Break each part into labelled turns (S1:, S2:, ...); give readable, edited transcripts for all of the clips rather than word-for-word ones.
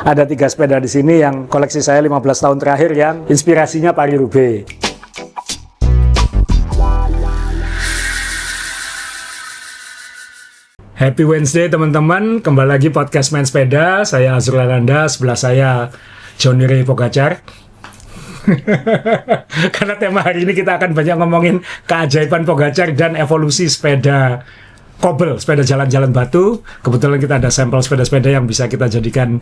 S1: Ada 3 sepeda di sini yang koleksi saya 15 tahun terakhir yang inspirasinya Paris-Roubaix. Happy Wednesday teman-teman, kembali lagi podcast Main Sepeda. Saya Azrul Ananda, sebelah saya Johnny Ray Pogacar. Karena tema hari ini kita akan banyak ngomongin keajaiban Pogacar dan evolusi sepeda kobel, sepeda jalan-jalan batu. Kebetulan kita ada sampel sepeda-sepeda yang bisa kita jadikan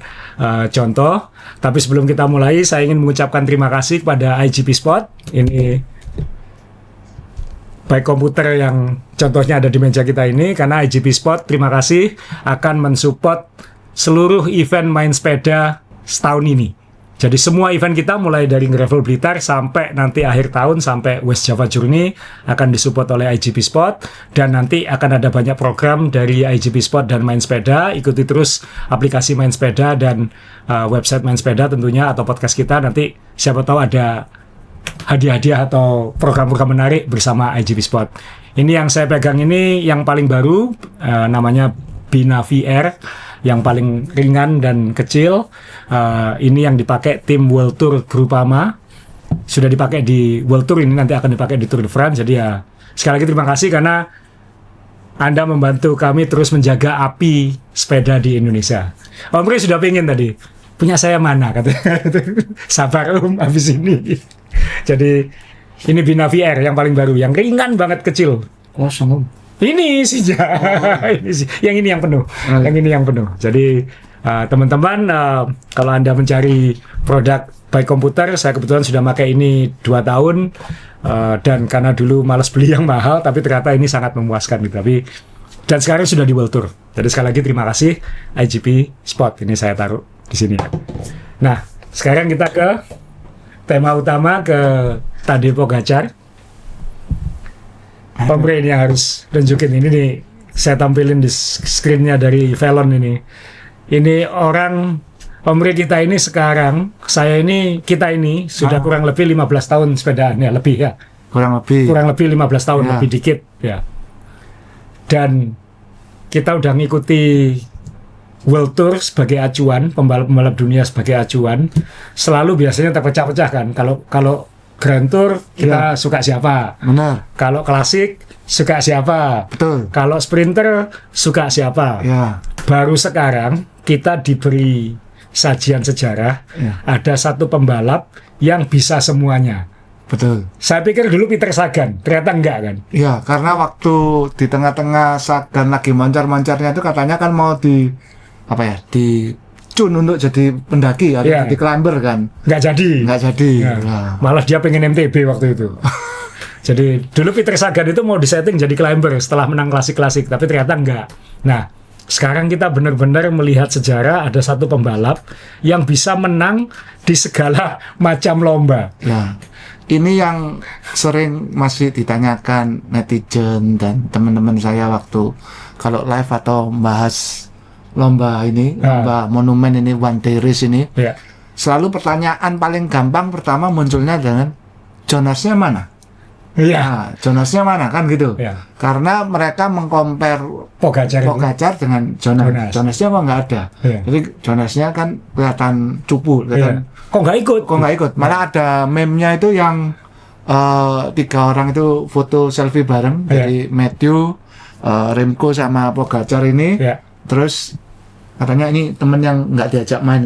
S1: contoh. Tapi sebelum kita mulai, saya ingin mengucapkan terima kasih kepada IGP Sport. Ini baik komputer yang contohnya ada di meja kita ini, karena IGP Sport terima kasih akan mensupport seluruh event main sepeda setahun ini. Jadi semua event kita mulai dari Gravel Blitar sampai nanti akhir tahun sampai West Java Journey akan disupport oleh IGP Sport, dan nanti akan ada banyak program dari IGP Sport dan Main Sepeda. Ikuti terus aplikasi Main Sepeda dan website Main Sepeda tentunya, atau podcast kita, nanti siapa tahu ada hadiah-hadiah atau program-program menarik bersama IGP Sport. Ini yang saya pegang ini yang paling baru, namanya Bina VR, yang paling ringan dan kecil. Ini yang dipakai tim World Tour Groupama. Sudah dipakai di World Tour, ini nanti akan dipakai di Tour de France. Jadi ya, sekali lagi terima kasih karena Anda membantu kami terus menjaga api sepeda di Indonesia. Om Ray sudah pengen tadi, punya saya mana katanya. Sabar Om, habis ini. Jadi ini Bina VR yang paling baru, yang ringan banget, kecil.
S2: Kosong Om.
S1: Ini sih, ini sih. Yang ini yang penuh. Yang ini yang penuh. Jadi teman-teman, kalau Anda mencari produk baik komputer, saya kebetulan sudah pakai ini 2 tahun, dan karena dulu malas beli yang mahal, tapi ternyata ini sangat memuaskan gitu. Dan sekarang sudah di World Tour. Jadi sekali lagi terima kasih IGP Sport. Ini saya taruh di sini. Nah, sekarang kita ke tema utama, ke Tadej Pogacar. Om Ray ini yang harus tunjukin. Ini nih, saya tampilin di screen-nya dari Velon ini. Ini orang, Om Ray kita ini sekarang, kita ini sudah kurang lebih 15 tahun sepedaan ya, lebih ya. Kurang lebih 15 tahun, ya. Lebih dikit ya. Dan kita udah ngikuti World Tour sebagai acuan, pembalap-pembalap dunia sebagai acuan. Selalu biasanya terpecah-pecah kan. Kalau Grand Tour kita suka siapa?
S2: Benar.
S1: Kalau klasik suka siapa?
S2: Betul.
S1: Kalau sprinter suka siapa?
S2: Ya.
S1: Baru sekarang kita diberi sajian sejarah, ada satu pembalap yang bisa semuanya.
S2: Betul.
S1: Saya pikir dulu Peter Sagan, ternyata enggak kan?
S2: Iya, karena waktu di tengah-tengah Sagan lagi mancar-mancarnya itu katanya kan mau di untuk jadi pendaki atau jadi climber kan. Nggak jadi.
S1: Ya. Malah dia pengen MTB waktu itu. Jadi dulu Peter Sagan itu mau disetting jadi climber setelah menang klasik-klasik, tapi ternyata enggak. Nah, sekarang kita benar-benar melihat sejarah, ada satu pembalap yang bisa menang di segala macam lomba.
S2: Ya. Ini yang sering masih ditanyakan netizen dan teman-teman saya waktu kalau live atau bahas lomba ini, lomba monumen ini, one day race ini, selalu pertanyaan paling gampang pertama munculnya dengan Jonasnya mana? Nah, Jonasnya mana kan gitu. Karena mereka mengcompare Pogacar dengan Jonas. Jonasnya mah nggak ada. Jadi Jonasnya kan kelihatan cupu, kelihatan. Kok nggak ikut? Malah ada meme-nya itu yang 3 orang itu foto selfie bareng dari Matthew, Remco sama Pogacar ini. Terus katanya ini temen yang nggak diajak main,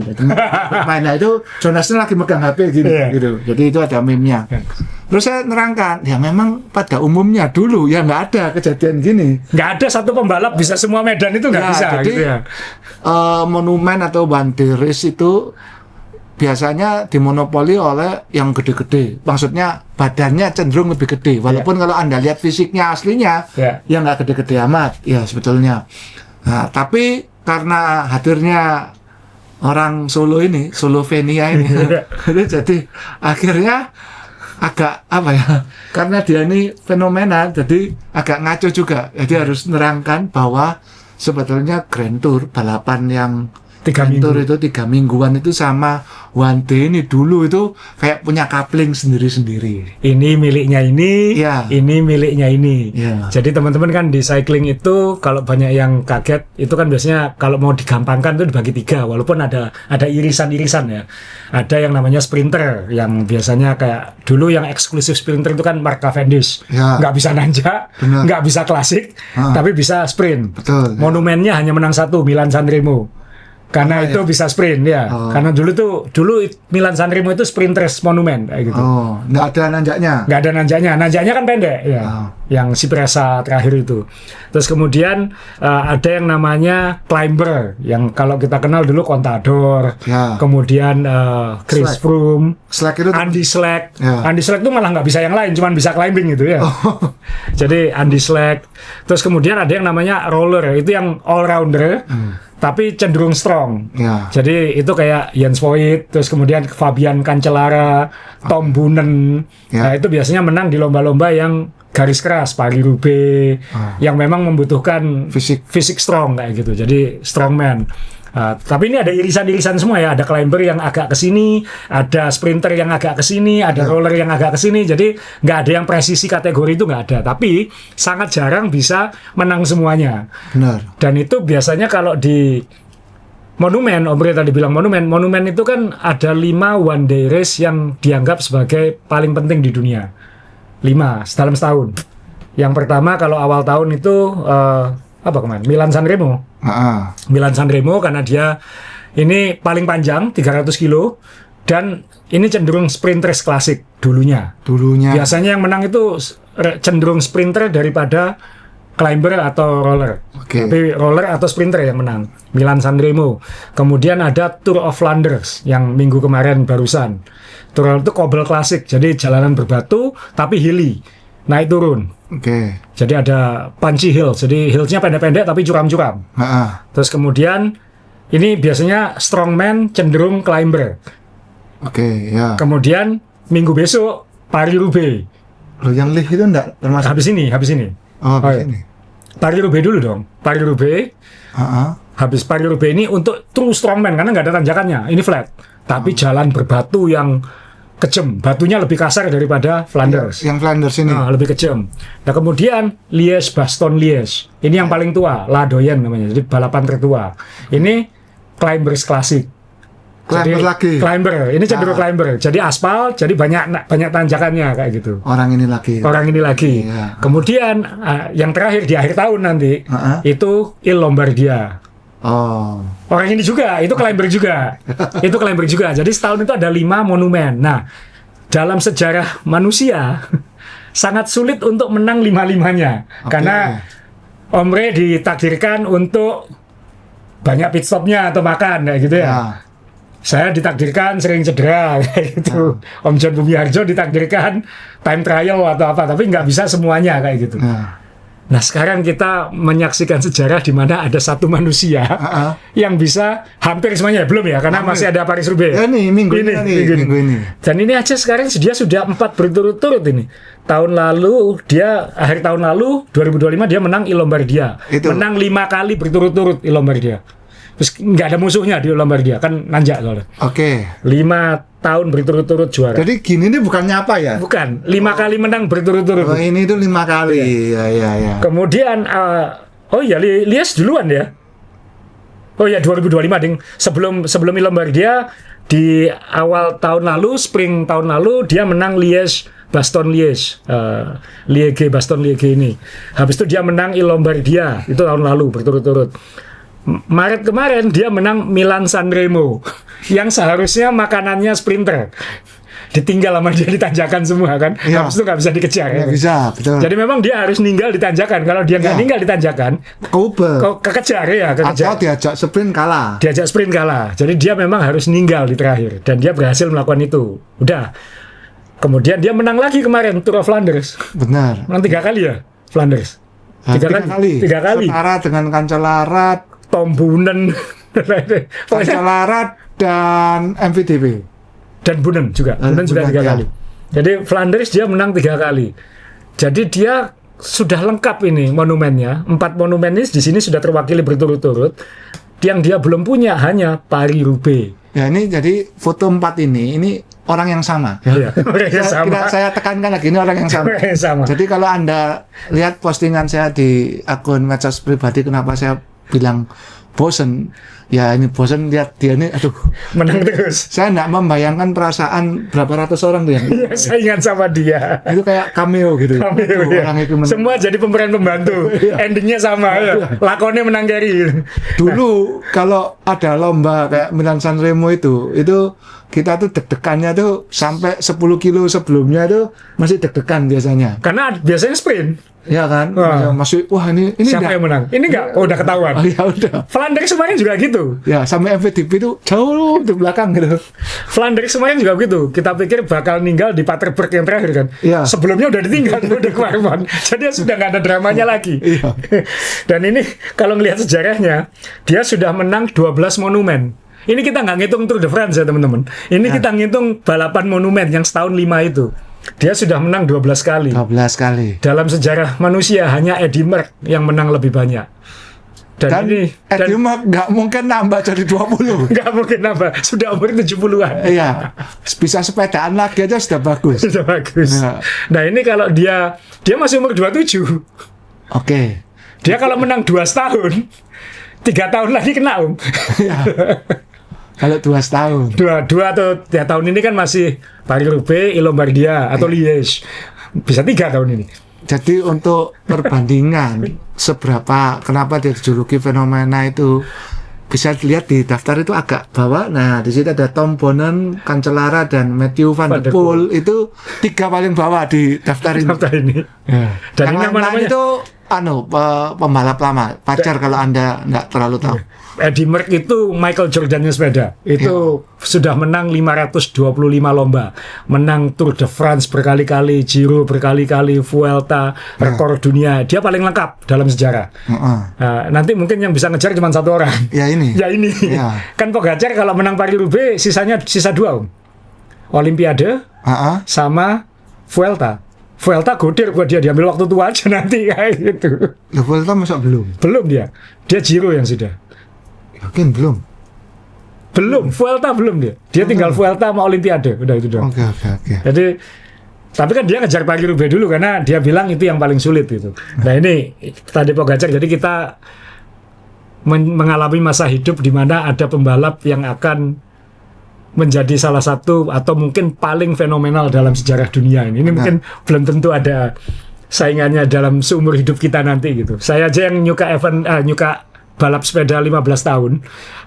S2: mainnya itu Jonasnya lagi megang HP gitu. Jadi itu ada meme-nya. Terus saya nerangkan, ya memang pada umumnya dulu ya nggak ada kejadian gini.
S1: Nggak ada satu pembalap bisa semua medan, itu nggak bisa.
S2: Jadi
S1: gitu ya.
S2: Monumen atau one day race itu biasanya dimonopoli oleh yang gede-gede. Maksudnya badannya cenderung lebih gede. Walaupun kalau Anda lihat fisiknya aslinya, ya nggak gede-gede amat. Ya sebetulnya. Nah, tapi karena hadirnya orang Solo ini, Slovenia ini, jadi akhirnya agak karena dia ini fenomena, jadi agak ngaco juga. Jadi harus nerangkan bahwa sebetulnya Grand Tour, balapan yang
S1: 3
S2: Ventur
S1: minggu.
S2: itu 3 mingguan itu sama One Day ini dulu itu kayak punya coupling sendiri-sendiri.
S1: Ini miliknya ini,
S2: Iya.
S1: ini miliknya ini.
S2: Iya.
S1: Jadi teman-teman kan di cycling itu kalau banyak yang kaget itu kan biasanya kalau mau digampangkan itu dibagi 3, walaupun ada irisan-irisan ya. Ada yang namanya sprinter yang biasanya kayak dulu yang eksklusif sprinter itu kan Mark Cavendish.
S2: Ya.
S1: Nggak bisa nanjak,
S2: Benar.
S1: nggak bisa klasik, tapi bisa sprint.
S2: Betul.
S1: Monumennya hanya menang 1, Milan Sanremo. Karena itu bisa sprint ya. Karena dulu Milan Sanremo itu sprinters monumen kayak gitu.
S2: Oh, nggak ada nanjaknya.
S1: Nggak ada nanjaknya. Nanjaknya kan pendek ya. Yang Cipressa terakhir itu. Terus kemudian ada yang namanya climber yang kalau kita kenal dulu Contador.
S2: Ya.
S1: Kemudian Chris
S2: Slack.
S1: Froome,
S2: Slack itu
S1: Andy Schleck.
S2: Ya.
S1: Andy Schleck itu malah nggak bisa yang lain, cuman bisa climbing gitu ya. Jadi Andy Schleck. Terus kemudian ada yang namanya roller, itu yang all rounder. Tapi cenderung strong.
S2: Ya.
S1: Jadi itu kayak Jens Voigt, terus kemudian Fabian Cancellara, Tom Boonen.
S2: Ya.
S1: Nah, itu biasanya menang di lomba-lomba yang garis keras, Paris-Roubaix, yang memang membutuhkan fisik strong kayak gitu. Jadi strongman. Tapi ini ada irisan-irisan semua ya. Ada climber yang agak ke sini, ada sprinter yang agak ke sini, ada roller yang agak ke sini. Jadi nggak ada yang presisi kategori itu nggak ada. Tapi sangat jarang bisa menang semuanya.
S2: benar.
S1: Dan itu biasanya kalau di monumen, Om Bre tadi bilang monumen itu kan ada 5 one day race yang dianggap sebagai paling penting di dunia. 5 dalam setahun. Yang pertama kalau awal tahun itu apa kemarin? Milan Sanremo. Milan Sanremo karena dia ini paling panjang 300 kilo dan ini cenderung sprinters klasik dulunya. Biasanya yang menang itu cenderung sprinter daripada climber atau roller. Tapi roller atau sprinter yang menang. Milan Sanremo. Kemudian ada Tour of Flanders yang minggu kemarin barusan. Tour itu cobble klasik, jadi jalanan berbatu tapi hilly, naik turun. Jadi ada punchy hill, jadi hillsnya pendek-pendek tapi curam-curam. Terus kemudian ini biasanya strongman cenderung climber.
S2: Ya.
S1: Kemudian minggu besok Paris-Roubaix.
S2: Loh, yang lift itu enggak termasuk.
S1: Habis ini.
S2: Habis ini.
S1: Paris-Roubaix dulu dong. Paris-Roubaix. Habis Paris-Roubaix ini untuk true strongman karena nggak ada tanjakannya. Ini flat. Tapi jalan berbatu yang kejam. Batunya lebih kasar daripada Flanders.
S2: Yang Flanders ini.
S1: Lebih kejam. Nah kemudian Liège-Bastogne-Liège. Ini yang paling tua. La Doyenne namanya. Jadi balapan tertua. Ini climbers klasik. Climber. Ini cenderung climber. Jadi aspal. Jadi banyak tanjakannya kayak gitu. Orang ini lagi.
S2: Iya.
S1: Kemudian yang terakhir di akhir tahun nanti itu Il Lombardia. Orang ini juga, itu climber juga. Jadi setahun itu ada 5 monumen. Nah, dalam sejarah manusia sangat sulit untuk menang 5-5-nya. Karena Om Re ditakdirkan untuk banyak pit stopnya atau makan kayak gitu ya. Saya ditakdirkan sering cedera kayak gitu. Om John Bumiharjo ditakdirkan time trial atau apa, tapi nggak bisa semuanya kayak gitu. Nah sekarang kita menyaksikan sejarah di mana ada satu manusia yang bisa hampir semuanya, belum ya, karena masih ada Paris-Roubaix.
S2: Ya nih, minggu ini.
S1: Dan ini aja sekarang dia sudah 4 berturut-turut ini. Akhir tahun lalu 2025 dia menang Il Lombardia. Menang 5 kali berturut-turut Il Lombardia. Terus nggak ada musuhnya di Lombardia, kan nanjak soalnya. 5 tahun berturut-turut juara.
S2: Jadi gini ini bukan nyapa ya?
S1: Bukan, 5 kali menang berturut-turut.
S2: Ini itu 5 kali. Ya.
S1: Kemudian, Liège duluan ya. 2025 ding. Sebelum Il Lombardia di awal tahun lalu, spring tahun lalu dia menang Liège-Bastogne-Liège. Liège-Bastogne-Liège ini. Habis itu dia menang Il Lombardia itu tahun lalu berturut-turut. Maret kemarin dia menang Milan Sanremo yang seharusnya makanannya sprinter, ditinggal sama dia di tanjakan semua kan. Habis itu nggak bisa dikejar ya.
S2: Bisa, betul.
S1: Jadi memang dia harus ninggal di tanjakan. Kalau dia nggak ninggal di tanjakan, kekejar ya.
S2: Atau diajak sprint kalah.
S1: Jadi dia memang harus ninggal di terakhir dan dia berhasil melakukan itu. Udah. Kemudian dia menang lagi kemarin Tour of Flanders.
S2: Benar.
S1: Menang 3 kali ya Flanders. 3 kali.
S2: Setara dengan Cancellara,
S1: Tom Boonen,
S2: Cancellara dan MVDP.
S1: Dan Boonen juga 3 kali. Jadi Flanders dia menang 3 kali. Jadi dia sudah lengkap ini monumennya. 4 monumen ini di sini sudah terwakili berturut-turut. yang dia belum punya hanya Paris-Roubaix.
S2: Ya ini jadi foto 4 ini orang yang sama.
S1: Iya, orang yang sama.
S2: Saya tekankan lagi, ini orang yang sama.
S1: Orang yang sama.
S2: Jadi kalau Anda lihat postingan saya di akun medsos pribadi, kenapa saya bilang bosen? Ya ini bosen lihat dia ini, aduh,
S1: Menang terus.
S2: saya nggak membayangkan perasaan berapa ratus orang tuh yang
S1: Iya, saingan sama dia.
S2: itu kayak cameo gitu.
S1: Cameo,
S2: Tuh,
S1: ya.
S2: orang itu
S1: Semua jadi pemeran pembantu. Endingnya sama ya. Lakonnya menang carry.
S2: Dulu kalau ada lomba kayak Milan Sanremo itu kita tuh deg-degannya tuh sampai 10 kilo sebelumnya tuh masih deg-degan biasanya.
S1: Karena biasanya sprint.
S2: Ya kan?
S1: Wah.
S2: Masih wah ini
S1: Siapa yang menang? Ini enggak? Oh, udah ketahuan.
S2: Oh, ya udah.
S1: Flanders kemarin juga gitu.
S2: Ya sampai MVDP itu jauh di belakang gitu.
S1: Flanders kemarin juga begitu. Kita pikir bakal ninggal di Paterberg yang terakhir kan.
S2: Iya.
S1: Sebelumnya udah ditinggal udah kemarin. Jadi sudah nggak ada dramanya lagi.
S2: Iya.
S1: Dan ini kalau ngelihat sejarahnya, dia sudah menang 12 monumen. Ini kita nggak ngitung Tour de France ya teman-teman. Ini kita ngitung balapan monumen yang setahun 5 itu. Dia sudah menang 12 kali.
S2: 12 kali.
S1: Dalam sejarah manusia hanya Eddy Merckx yang menang lebih banyak. Dan ini
S2: Eddie Merckx nggak mungkin nambah jadi 20.
S1: nggak mungkin nambah. Sudah umur 70-an.
S2: Iya. Bisa sepedaan lagi aja sudah bagus.
S1: Sudah bagus.
S2: Ya.
S1: Nah ini kalau dia masih umur 27.
S2: Oke.
S1: Dia kalau menang 2 tahun, 3 tahun lagi kena
S2: Iya. Kalau 2 tahun.
S1: dua atau 3 tahun ini kan masih Paris-Roubaix, Lombardia atau Liège. Bisa 3 tahun ini.
S2: Jadi untuk perbandingan kenapa dia dijuluki fenomena itu bisa dilihat di daftar itu agak bawah. Nah, di situ ada Tom Bonnen, Cancellara dan Matthew van der Poel itu 3 paling bawah di daftar ini.
S1: Daftar ini.
S2: Ya.
S1: Dan
S2: Yang
S1: ini
S2: lain
S1: namanya
S2: itu pembalap lama, pacar kalau Anda nggak terlalu tahu.
S1: Eddy Merckx itu Michael Jordannya sepeda. Itu sudah menang 525 lomba. Menang Tour de France berkali-kali, Giro berkali-kali, Vuelta, rekor dunia. Dia paling lengkap dalam sejarah. Nah, nanti mungkin yang bisa ngejar cuma 1 orang.
S2: Ya ini.
S1: Ya ini.
S2: Ya.
S1: Kan Pogacar kalau menang Paris-Roubaix sisa 2. Olimpiade sama Vuelta. Vuelta godir buat dia diambil waktu tua aja nanti kayak gitu.
S2: Vuelta masa belum?
S1: Belum dia. Dia Giro yang sudah.
S2: Yakin belum?
S1: Belum, Vuelta belum dia. Dia tinggal Vuelta sama Olimpiade, udah itu doang.
S2: Oke.
S1: Jadi, tapi kan dia ngejar Paris-Roubaix dulu karena dia bilang itu yang paling sulit itu. Nah ini tadi Pogacar, jadi kita mengalami masa hidup di mana ada pembalap yang akan menjadi salah satu atau mungkin paling fenomenal dalam sejarah dunia ini. Ini mungkin belum tentu ada saingannya dalam seumur hidup kita nanti gitu. Saya aja yang nyuka balap sepeda 15 tahun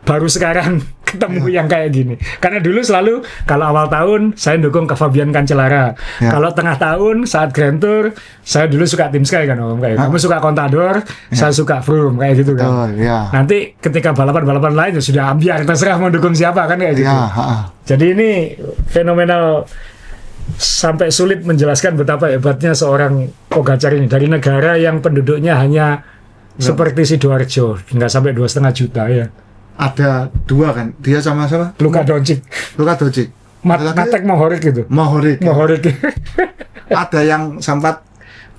S1: baru sekarang ketemu yang kayak gini. Karena dulu selalu kalau awal tahun saya dukung ke Fabian Cancellara. Kalau tengah tahun saat Grand Tour saya dulu suka Tim Sky kan Om kayak. Kamu suka Contador, saya suka Froome kayak gitu kan. Nanti ketika balapan-balapan lain ya sudah biar terserah mau dukung siapa kan kayak gitu. Jadi ini fenomenal sampai sulit menjelaskan betapa hebatnya seorang Pogacar ini dari negara yang penduduknya hanya seperti Sidoarjo, nggak sampai 2,5 juta ya.
S2: Ada 2 kan, dia sama siapa?
S1: Luka Doncic. Matek Mohoric gitu.
S2: Mohoric.
S1: Ada
S2: yang sempat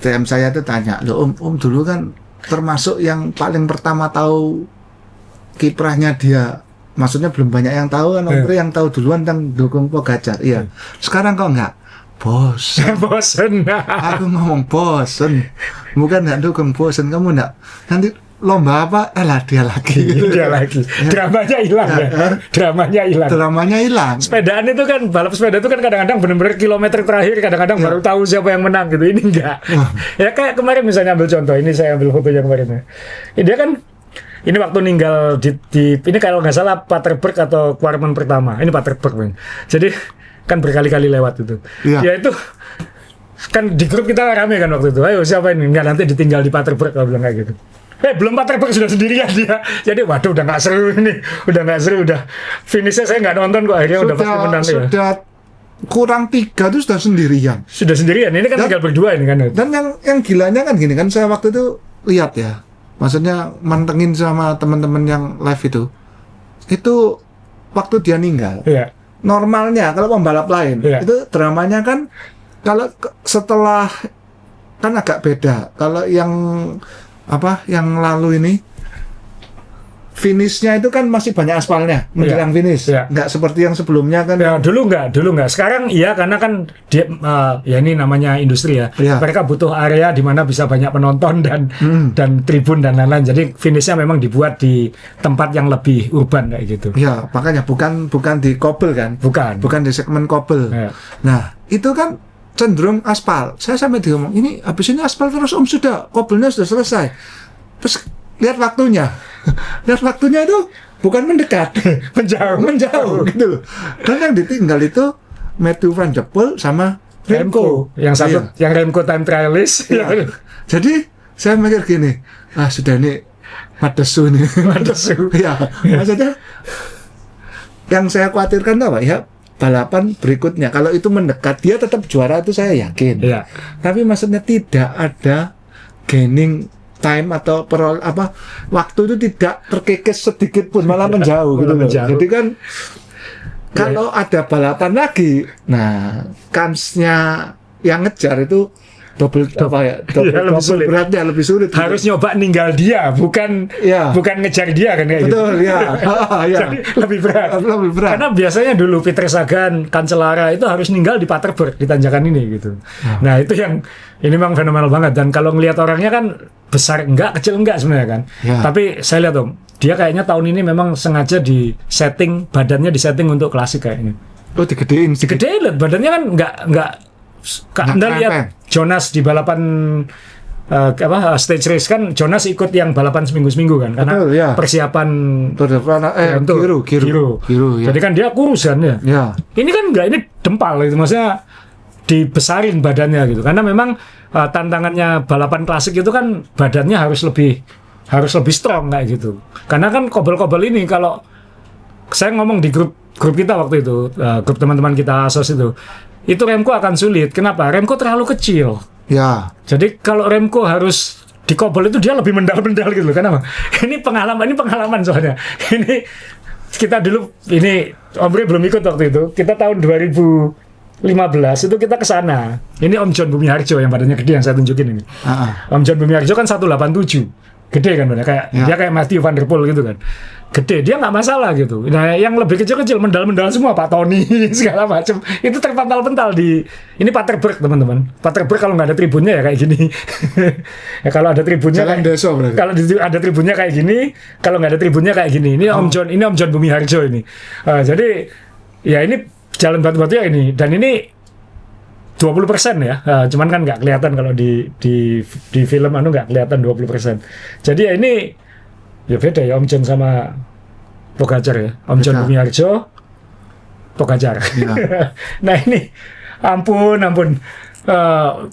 S2: DM saya tuh tanya, loh Om dulu kan termasuk yang paling pertama tahu kiprahnya dia. Maksudnya belum banyak yang tahu kan, Om yang tahu duluan kan dukung Pogacar. Iya. Sekarang kok enggak? Bosen. Aku ngomong bosen. Bukan enggak dukung, bosen. Kamu enggak. Nanti lomba apa? Dia lagi. Dramanya hilang ya. Dramanya hilang.
S1: Sepedaan itu kan, balap sepeda itu kan kadang-kadang benar-benar kilometer terakhir, kadang-kadang baru tahu siapa yang menang gitu. Ini enggak. Ya kayak kemarin misalnya ambil contoh, ini saya ambil fotonya kemarin. Dia kan ini waktu ninggal di ini kalau nggak salah Paterberg atau Kwarman pertama. Ini Paterberg. Jadi kan berkali-kali lewat itu. Ya itu kan di grup kita rame kan waktu itu. Ayo siapa ini? Nggak, nanti ditinggal di Paterberg kalau bilang kayak gitu. Belum Paterberg sudah sendirian dia. Jadi waduh udah nggak seru ini. Udah finishnya saya nggak nonton kok, akhirnya udah pasti menang ya.
S2: Sudah kurang 3 itu sudah sendirian.
S1: Ini kan tinggal berdua ini kan.
S2: Dan yang gilanya kan gini kan, saya waktu itu lihat ya. Maksudnya mantengin sama teman-teman yang live itu waktu dia ninggal. Normalnya kalau pembalap lain itu dramanya kan kalau setelah kan agak beda. Kalau yang lalu ini finishnya itu kan masih banyak aspalnya menjelang finish.
S1: Iya.
S2: Nggak seperti yang sebelumnya kan.
S1: Ya, dulu nggak. Sekarang iya, karena kan dia, ya ini namanya industri ya.
S2: Iya.
S1: Mereka butuh area di mana bisa banyak penonton dan tribun dan lain-lain. Jadi finishnya memang dibuat di tempat yang lebih urban kayak gitu.
S2: Ya, makanya bukan di kobel kan.
S1: Bukan
S2: Di segmen kobel.
S1: Ya.
S2: Nah, itu kan cenderung aspal. Saya sampai ngomong, ini habis ini aspal terus Om, sudah kobelnya sudah selesai. Terus lihat waktunya. Lihat waktunya itu bukan mendekat, menjauh gitu loh. Dan yang ditinggal itu Matthew Van der Poel sama Remco.
S1: Yang satu, yang Remco time trialist.
S2: Iya. Jadi saya mikir gini, sudah ini Madesu nih.
S1: Madesu.
S2: Ya, maksudnya yang saya khawatirkan apa ya, balapan berikutnya kalau itu mendekat dia tetap juara itu saya yakin.
S1: Iya.
S2: Tapi maksudnya tidak ada gaining time atau waktu itu tidak terkikis sedikit pun, malah menjauh gitu loh. Jadi kan kalau ada balapan lagi, nah kansnya yang ngejar itu double beratnya, lebih sulit.
S1: Harus nyoba ninggal dia, bukan ngejar dia kan kayak
S2: betul,
S1: gitu.
S2: Ya.
S1: Jadi lebih berat. Karena biasanya dulu Peter Sagan, Cancellara itu harus ninggal di Paterberg, di tanjakan ini gitu. Nah, itu yang ini memang fenomenal banget, dan kalau ngelihat orangnya kan besar enggak, kecil enggak sebenarnya kan. Tapi saya lihat Om, dia kayaknya tahun ini memang sengaja badannya disetting untuk klasik kayaknya.
S2: Oh, digedein
S1: lihat badannya kan enggak Anda lihat Jonas di balapan stage race kan, Jonas ikut yang balapan seminggu kan, karena
S2: betul, ya.
S1: persiapan
S2: untuk Giro. Ya.
S1: Jadi kan dia kurus kan ya. Ini kan enggak, ini dempal itu, maksudnya dibesarin badannya gitu, karena memang tantangannya balapan klasik itu kan badannya harus lebih strong kayak gitu. Karena kan kobel-kobel ini, kalau saya ngomong di grup kita waktu itu, grup teman-teman kita Asos itu Remco akan sulit. Kenapa? Remco terlalu kecil.
S2: Ya.
S1: Jadi kalau Remco harus dikobel itu dia lebih mendal-mendal gitu. Kenapa? Ini pengalaman soalnya. Ini kita dulu, ini Omri belum ikut waktu itu. Kita tahun 2015 itu kita ke sana. Ini Om John Bumiharjo yang badannya gede yang saya tunjukin ini. Om John Bumiharjo kan 187. Gede kan bener, kayak dia kayak Matthew Van der Poel gitu kan. Gede, dia nggak masalah gitu. Nah, yang lebih kecil-kecil mendal-mendal semua, Pak Tony segala macam. Itu terpental-pental di ini Paterberg, teman-teman. Paterberg kalau nggak ada tribunnya ya kayak gini. Ya kalau ada tribunnya kalau ada tribunnya kayak gini, kalau nggak ada tribunnya kayak gini. Ini Om John Bumiharjo ini. Jadi ya ini jalan batu-batu ya ini, dan ini 20% ya, cuman kan nggak kelihatan kalau di film nggak kelihatan 20%. Jadi ya ini ya beda ya Om John sama Pogacar ya. Om John Bumiharjo, Pogacar. Ya. Nah ini ampun.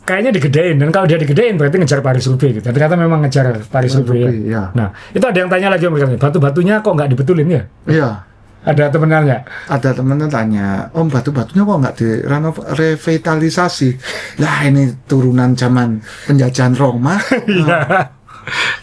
S1: Kayaknya digedein, dan kalau dia digedein berarti ngejar Paris-Roubaix gitu. Ternyata memang ngejar Paris-Roubaix ya. Nah itu ada yang tanya lagi Om, batu-batunya kok nggak dibetulin ya? Iya. Ada temennya
S2: tanya, Om, batu-batunya kok nggak direvitalisasi? Lah ini turunan zaman penjajahan Roma.
S1: Iya.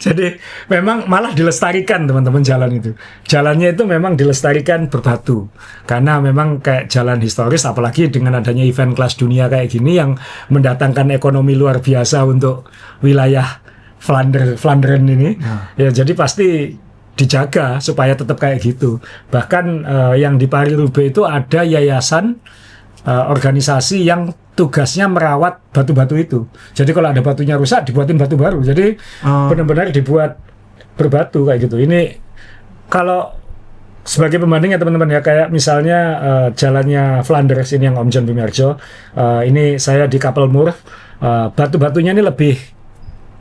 S1: Jadi memang malah dilestarikan teman-teman jalan itu. Jalannya itu memang dilestarikan berbatu. Karena memang kayak jalan historis, apalagi dengan adanya event kelas dunia kayak gini yang mendatangkan ekonomi luar biasa untuk wilayah Flandern ini. Ya jadi pasti dijaga supaya tetap kayak gitu. Bahkan yang di Paris-Roubaix itu ada yayasan organisasi yang tugasnya merawat batu-batu itu. Jadi kalau ada batunya rusak dibuatin batu baru. Jadi benar-benar dibuat berbatu kayak gitu. Ini kalau sebagai pembanding ya teman-teman ya, kayak misalnya jalannya Flanders ini yang Om John Bumiharjo, ini saya di Kapelmoer, batu-batunya ini lebih,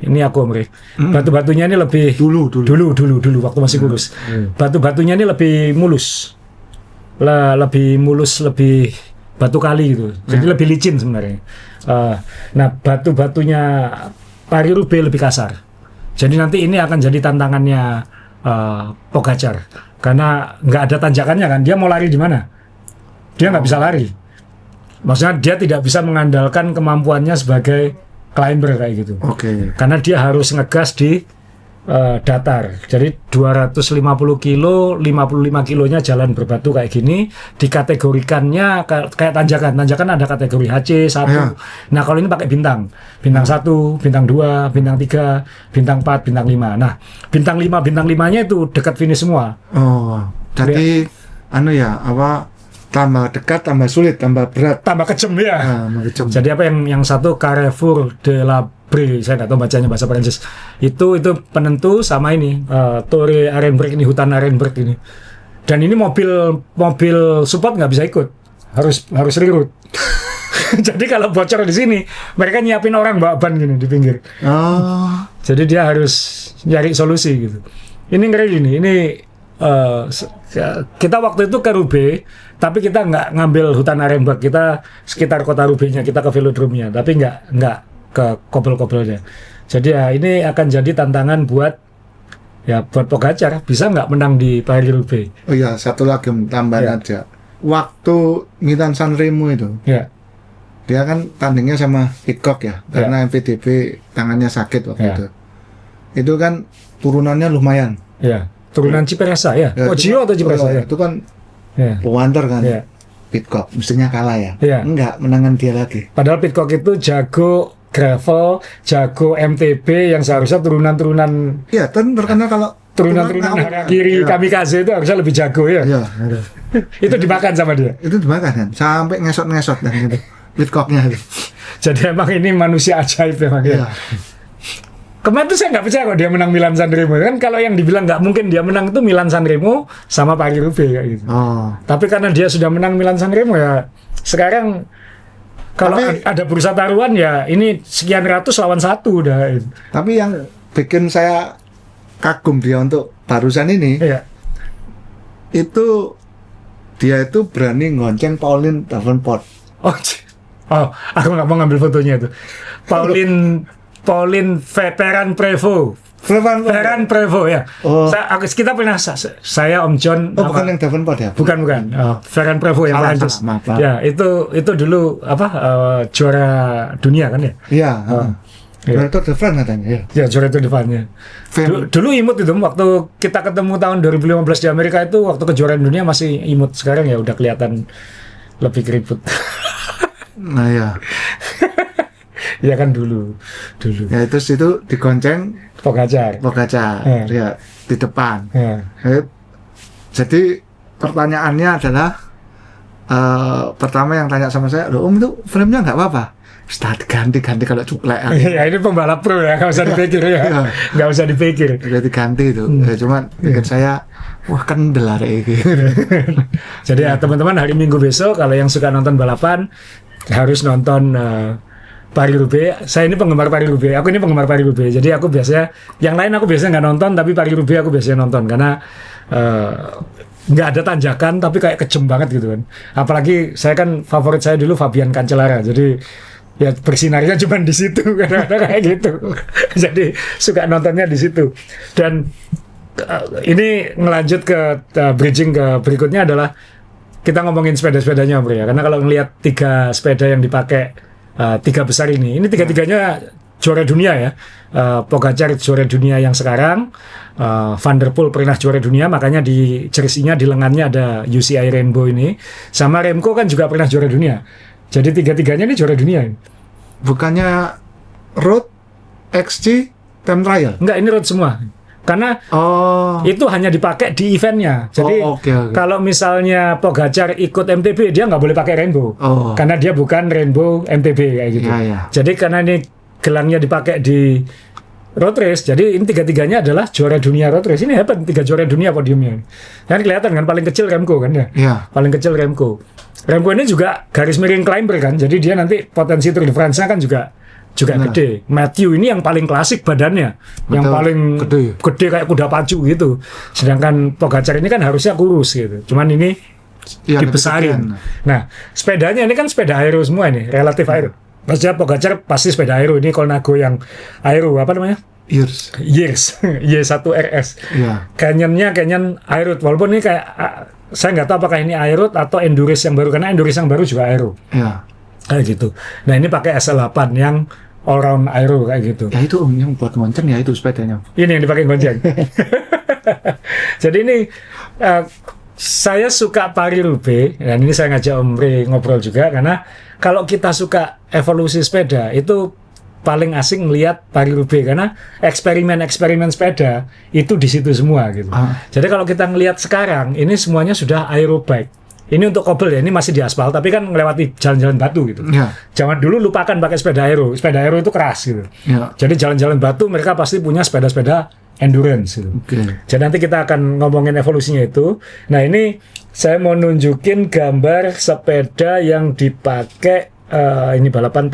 S1: ini aku Omri, batu-batunya ini lebih dulu waktu masih kurus. Batu-batunya ini lebih mulus, lebih batu kali gitu, jadi lebih licin sebenarnya. Nah batu-batunya Paris-Roubaix lebih kasar. Jadi nanti ini akan jadi tantangannya Pogacar, karena nggak ada tanjakannya kan. Dia mau lari di mana? Dia nggak bisa lari. Maksudnya dia tidak bisa mengandalkan kemampuannya sebagai climber kayak gitu. Karena dia harus ngegas di datar. Jadi 250 kilo, 55 kilonya jalan berbatu kayak gini, dikategorikannya kayak tanjakan. Tanjakan ada kategori HC 1.
S2: Ya.
S1: Nah, kalau ini pakai bintang. Bintang 1, bintang 2, bintang 3, bintang 4, bintang 5. Nah, bintang 5, bintang 5-nya itu dekat finish semua.
S2: Oh, jadi anu ya, apa tambah dekat, tambah sulit, tambah berat.
S1: Tambah kejem ya.
S2: Tambah kejam.
S1: Jadi apa yang satu Carrefour de la Brie, saya nggak tahu bacanya bahasa Prancis. Itu penentu sama ini Torre Arenberg ini, hutan Arenberg ini. Dan ini mobil support nggak bisa ikut, harus reroute. Jadi kalau bocor di sini, mereka nyiapin orang bawa ban gini di pinggir.
S2: Oh,
S1: Jadi dia harus nyari solusi gitu. Ini ngeri gini, ini kita waktu itu ke Roubaix, tapi kita nggak ngambil hutan Arenberg, kita sekitar kota Roubaix-nya, kita ke velodrome-nya, tapi nggak ke kobel-kobelnya. Jadi ya ini akan jadi tantangan buat Pogacar, bisa nggak menang di Paris-Roubaix.
S2: oh ya, satu lagi tambahan aja. Waktu Milan Sanremo itu,
S1: Ya,
S2: dia kan tandingnya sama Pidcock ya, karena MPDB tangannya sakit waktu
S1: Ya.
S2: itu. Itu kan turunannya lumayan.
S1: ya. Turunan Cipressa ya.
S2: Ya,
S1: Poggio atau Cipressa ya?
S2: Itu kan
S1: Ya.
S2: pewanter kan.
S1: Ya.
S2: Pidcock mestinya kalah ya.
S1: Ya.
S2: Enggak, menangan dia lagi.
S1: Padahal Pidcock itu jago gravel, jago MTB yang seharusnya turunan-turunan
S2: Iya, kan terkenal kalau
S1: turunan Harakiri, Kamikaze itu harusnya lebih jago ya.
S2: Iya,
S1: Itu dimakan sama dia.
S2: itu dimakan kan, sampai ngesot-ngesot dan gitu. Pidcocknya itu.
S1: Jadi emang ini manusia ajaib memang ya.
S2: Iya.
S1: Kemarin tuh saya nggak percaya kok dia menang Milan Sanremo. Kan kalau yang dibilang nggak mungkin dia menang itu Milan Sanremo sama Paris-Roubaix kayak gitu.
S2: Oh,
S1: Tapi karena dia sudah menang Milan Sanremo ya sekarang kalau
S2: Tapi-
S1: ada bursa taruhan ya ini sekian ratus lawan satu udah.
S2: tapi yang bikin saya kagum dia untuk barusan ini,
S1: Iya.
S2: itu dia itu berani ngonceng Pauline Davenport.
S1: Oh, aku nggak mau ngambil fotonya itu. Pauline Ferran Prevost. Ferran Prevost ya.
S2: Oh.
S1: Kita pernah saya Om John.
S2: Oh, bukan yang Davenport ya?
S1: Bukan. Ferran Prevost yang
S2: Salah,
S1: Prancis.
S2: salah, maaf.
S1: Ya, itu dulu juara dunia kan ya?
S2: Iya.
S1: Iya.
S2: Itu The France katanya. Ya.
S1: Ya, juara itu depannya. Dulu imut itu waktu kita ketemu tahun 2015 di Amerika itu waktu kejuaraan dunia masih imut. Sekarang ya udah kelihatan lebih keriput.
S2: Nah ya.
S1: Ya kan dulu.
S2: Ya itu digonceng
S1: Pogacar.
S2: Pogacar.
S1: Ya.
S2: Ya, di depan.
S1: Ya.
S2: Jadi pertanyaannya adalah pertama yang tanya sama saya, loh Om itu frame-nya nggak apa-apa? Start ganti kalau cuplek.
S1: Ya ini pembalap pro ya, nggak usah dipikir ya,
S2: Iya.
S1: nggak usah dipikir.
S2: Udah diganti itu. Ya, cuman bikin saya, wah kendel hari ini.
S1: Jadi ya teman-teman hari Minggu besok kalau yang suka nonton balapan harus nonton Paris-Roubaix. Saya ini penggemar Paris-Roubaix. Aku ini penggemar Paris-Roubaix. Jadi aku biasanya, yang lain aku biasanya nggak nonton, tapi Paris-Roubaix aku biasanya nonton karena nggak ada tanjakan tapi kayak kejem banget gitu kan. Apalagi saya kan favorit saya dulu Fabian Cancellara. Jadi ya bersinarnya cuma di situ kadang-kadang kayak gitu. Jadi suka nontonnya di situ. Dan ini ngelanjut ke bridging ke berikutnya adalah kita ngomongin sepeda-sepedanya Bro ya. Karena kalau ngelihat 3 sepeda yang dipakai 3 besar ini tiga-tiganya juara dunia ya. Pogacar juara dunia yang sekarang, Van der Poel pernah juara dunia, makanya di jersey-nya di lengannya ada UCI Rainbow ini. Sama Remco kan juga pernah juara dunia. Jadi tiga-tiganya ini juara dunia.
S2: Bukannya road, XC, time trial?
S1: Enggak, ini road semua. Karena itu hanya dipakai di eventnya. Jadi
S2: okay.
S1: kalau misalnya Pogacar ikut MTB, dia nggak boleh pakai Rainbow. Karena dia bukan Rainbow MTB kayak gitu.
S2: Ya.
S1: Jadi karena ini gelangnya dipakai di road race, jadi ini tiga-tiganya adalah juara dunia road race. Ini hebat, 3 juara dunia podiumnya. Kan kelihatan kan, paling kecil Remco kan ya?
S2: Iya.
S1: Paling kecil Remco. Remco ini juga garis miring climber kan, jadi dia nanti potensi Tour de France-nya kan juga gede. Matthew ini yang paling klasik badannya, yang paling gede kayak kuda pacu gitu. Sedangkan Pogacar ini kan harusnya kurus gitu. Cuman ini dibesarin. Nah, sepedanya ini kan sepeda aero semua ini, relatif aero. Maksudnya Pogacar pasti sepeda aero, ini Colnago yang aero apa namanya? Years Y1 RS.
S2: Iya.
S1: Canyon aero, walaupun ini kayak saya nggak tahu apakah ini aero atau endurance yang baru, karena endurance yang baru juga aero.
S2: Iya.
S1: Kayak gitu. Nah ini pakai SL8 yang all round aero kayak gitu.
S2: Ya itu Om yang buat ngonceng ya itu sepedanya.
S1: Ini yang dipakai gonceng. Jadi ini saya suka Paris-Roubaix, dan ini saya ngajak Om Ray ngobrol juga, karena kalau kita suka evolusi sepeda, itu paling asing melihat Paris-Roubaix, karena eksperimen-eksperimen sepeda itu di situ semua gitu. Jadi kalau kita ngelihat sekarang, ini semuanya sudah aerobike. Ini untuk kobel ya, ini masih di aspal, tapi kan melewati jalan-jalan batu gitu.
S2: Ya.
S1: Jangan dulu lupakan pakai sepeda aero itu keras gitu.
S2: Ya.
S1: Jadi jalan-jalan batu mereka pasti punya sepeda-sepeda endurance gitu. Jadi nanti kita akan ngomongin evolusinya itu. Nah ini saya mau nunjukin gambar sepeda yang dipakai ini balapan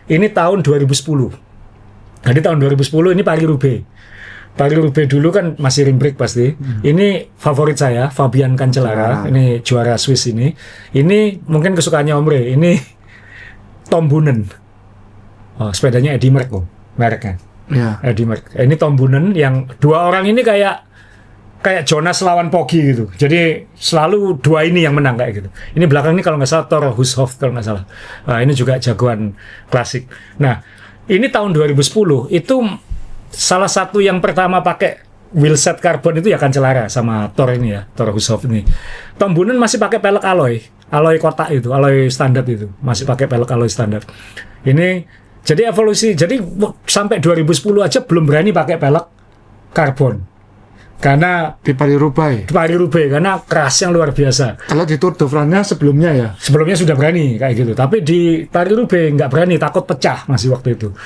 S1: ini tahun 2010. Jadi tahun 2010 ini Paris-Roubaix. Paris-Roubaix dulu kan masih rim brake pasti. Ini favorit saya, Fabian Cancellara. Ini juara Swiss ini. Ini mungkin kesukaannya Om Ray. Ini Tom Boonen. Oh, sepedanya Eddy Merckx, mereknya.
S2: Ya.
S1: Eddy Merckx. Ini Tom Boonen yang dua orang ini kayak Jonas lawan Poggi gitu. Jadi selalu dua ini yang menang kayak gitu. Ini belakang ini kalau nggak salah Thor Hushovd kalau nggak salah. Nah, ini juga jagoan klasik. Nah, ini tahun 2010 itu salah satu yang pertama pakai wheelset karbon itu ya Cancellara sama Thor ini ya, Thor Hushovd ini. Tom Boonen masih pakai pelek alloy kotak itu, alloy standar itu, masih pakai pelek alloy standar. Ini jadi evolusi, jadi sampai 2010 aja belum berani pakai pelek karbon. Karena
S2: Di Paris-Roubaix.
S1: karena kerasnya luar biasa.
S2: Kalau di Tour de France sebelumnya ya.
S1: Sebelumnya sudah berani kayak gitu, tapi di Paris-Roubaix nggak berani, takut pecah masih waktu itu.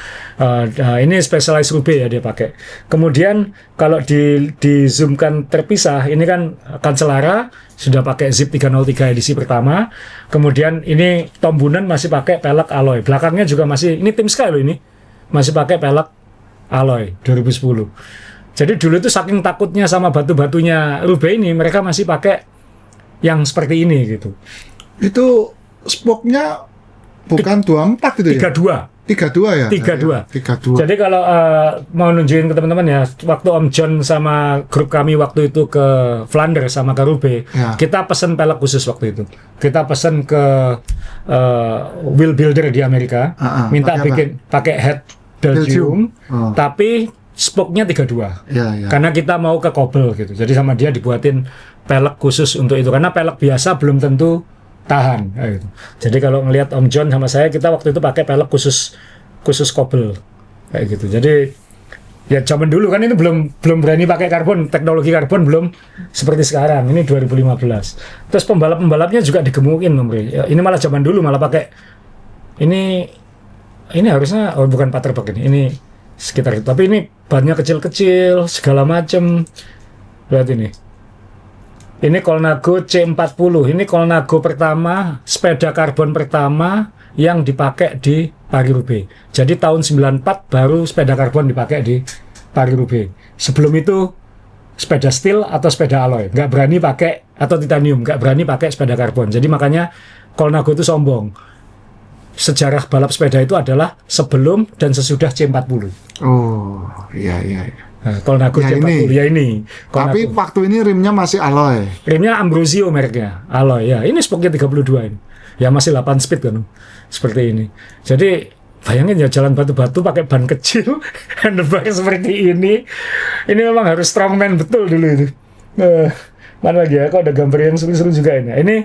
S1: Ini Specialized Roubaix ya dia pakai. Kemudian kalau di zoomkan terpisah, ini kan Cancellara sudah pakai Zip 303 edisi pertama. Kemudian ini Tom Boonen masih pakai pelek alloy. Belakangnya juga masih, ini Team Sky loh ini, masih pakai pelek alloy 2010. Jadi dulu itu saking takutnya sama batu-batunya Roubaix ini, mereka masih pakai yang seperti ini gitu.
S2: Itu spoknya bukan 24 itu ya? 32 ya?
S1: 32. Jadi kalau mau nunjukin ke teman-teman ya, waktu Om John sama grup kami waktu itu ke Flanders sama ke Roubaix, kita pesen pelek khusus waktu itu. Kita pesen ke wheel builder di Amerika, minta bikin pakai head Belgium. Tapi spoknya 32. Karena kita mau ke kobel gitu. Jadi sama dia dibuatin pelek khusus untuk itu. Karena pelek biasa belum tentu tahan. Gitu. Jadi kalau ngelihat Om John sama saya, kita waktu itu pakai pelek khusus kobel kayak gitu. Jadi ya zaman dulu kan itu belum berani pakai karbon, teknologi karbon belum seperti sekarang. Ini 2015. Terus pembalapnya juga digemukin, Om Ray. Ya, ini malah zaman dulu malah pakai ini harusnya bukan Paterberg ini sekitar itu. Tapi ini bannya kecil-kecil segala macam. Lihat ini. Ini Colnago C40. Ini Colnago pertama, sepeda karbon pertama yang dipakai di Paris-Roubaix. Jadi tahun 94 baru sepeda karbon dipakai di Paris-Roubaix. Sebelum itu sepeda steel atau sepeda alloy, nggak berani pakai, atau titanium, nggak berani pakai sepeda karbon. Jadi makanya Colnago itu sombong. Sejarah balap sepeda itu adalah sebelum dan sesudah C40.
S2: Oh, iya.
S1: Nah, Colnago C40 ini.
S2: Tapi waktu ini rimnya masih alloy.
S1: Rimnya Ambrosio mereknya, alloy ya. Ini spoknya 32 ini. Ya masih 8 speed kan. Seperti ini. Jadi bayangin ya jalan batu-batu pakai ban kecil, handlebar seperti ini. Ini memang harus strongman betul dulu itu. Mana lagi ya? Kok ada gambar yang seru-seru juga ini. Ini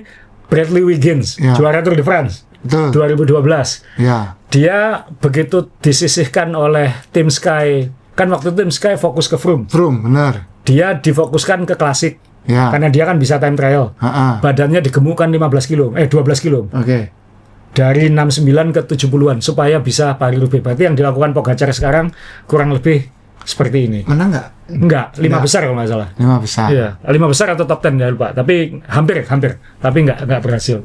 S1: Bradley Wiggins, juara Tour de France. Betul. 2012.
S2: Ya.
S1: Dia begitu disisihkan oleh Team Sky, kan waktu itu Team Sky fokus ke Froome.
S2: Benar.
S1: Dia difokuskan ke klasik.
S2: Ya.
S1: Karena dia kan bisa time trial. Badannya digemukkan 12 kilo.
S2: Oke.
S1: Dari 69 ke 70-an supaya bisa Paris-Roubaix. Berarti yang dilakukan Pogacar sekarang kurang lebih seperti ini.
S2: Menang nggak?
S1: Enggak, 5 besar kalau nggak salah.
S2: 5 besar.
S1: Iya, 5 besar atau top 10 ya lupa. Tapi hampir. Tapi nggak berhasil.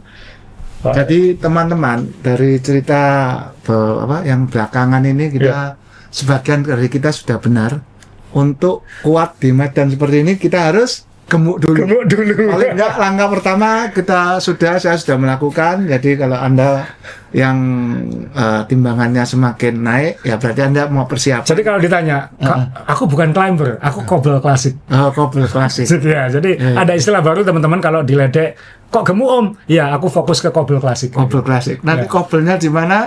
S2: Jadi teman-teman dari cerita yang belakangan ini kita sebagian dari kita sudah benar, untuk kuat di medan seperti ini kita harus gemuk dulu. Paling enggak langkah pertama saya sudah melakukan. Jadi kalau Anda yang timbangannya semakin naik, ya berarti Anda mau persiapan.
S1: Jadi kalau ditanya, aku bukan climber, aku kobel klasik.
S2: Kobel klasik.
S1: Jadi ada istilah baru teman-teman kalau diledek, kok gemuk Om? Ya, aku fokus ke kobel klasik.
S2: Kobel klasik. Nanti kobelnya di mana?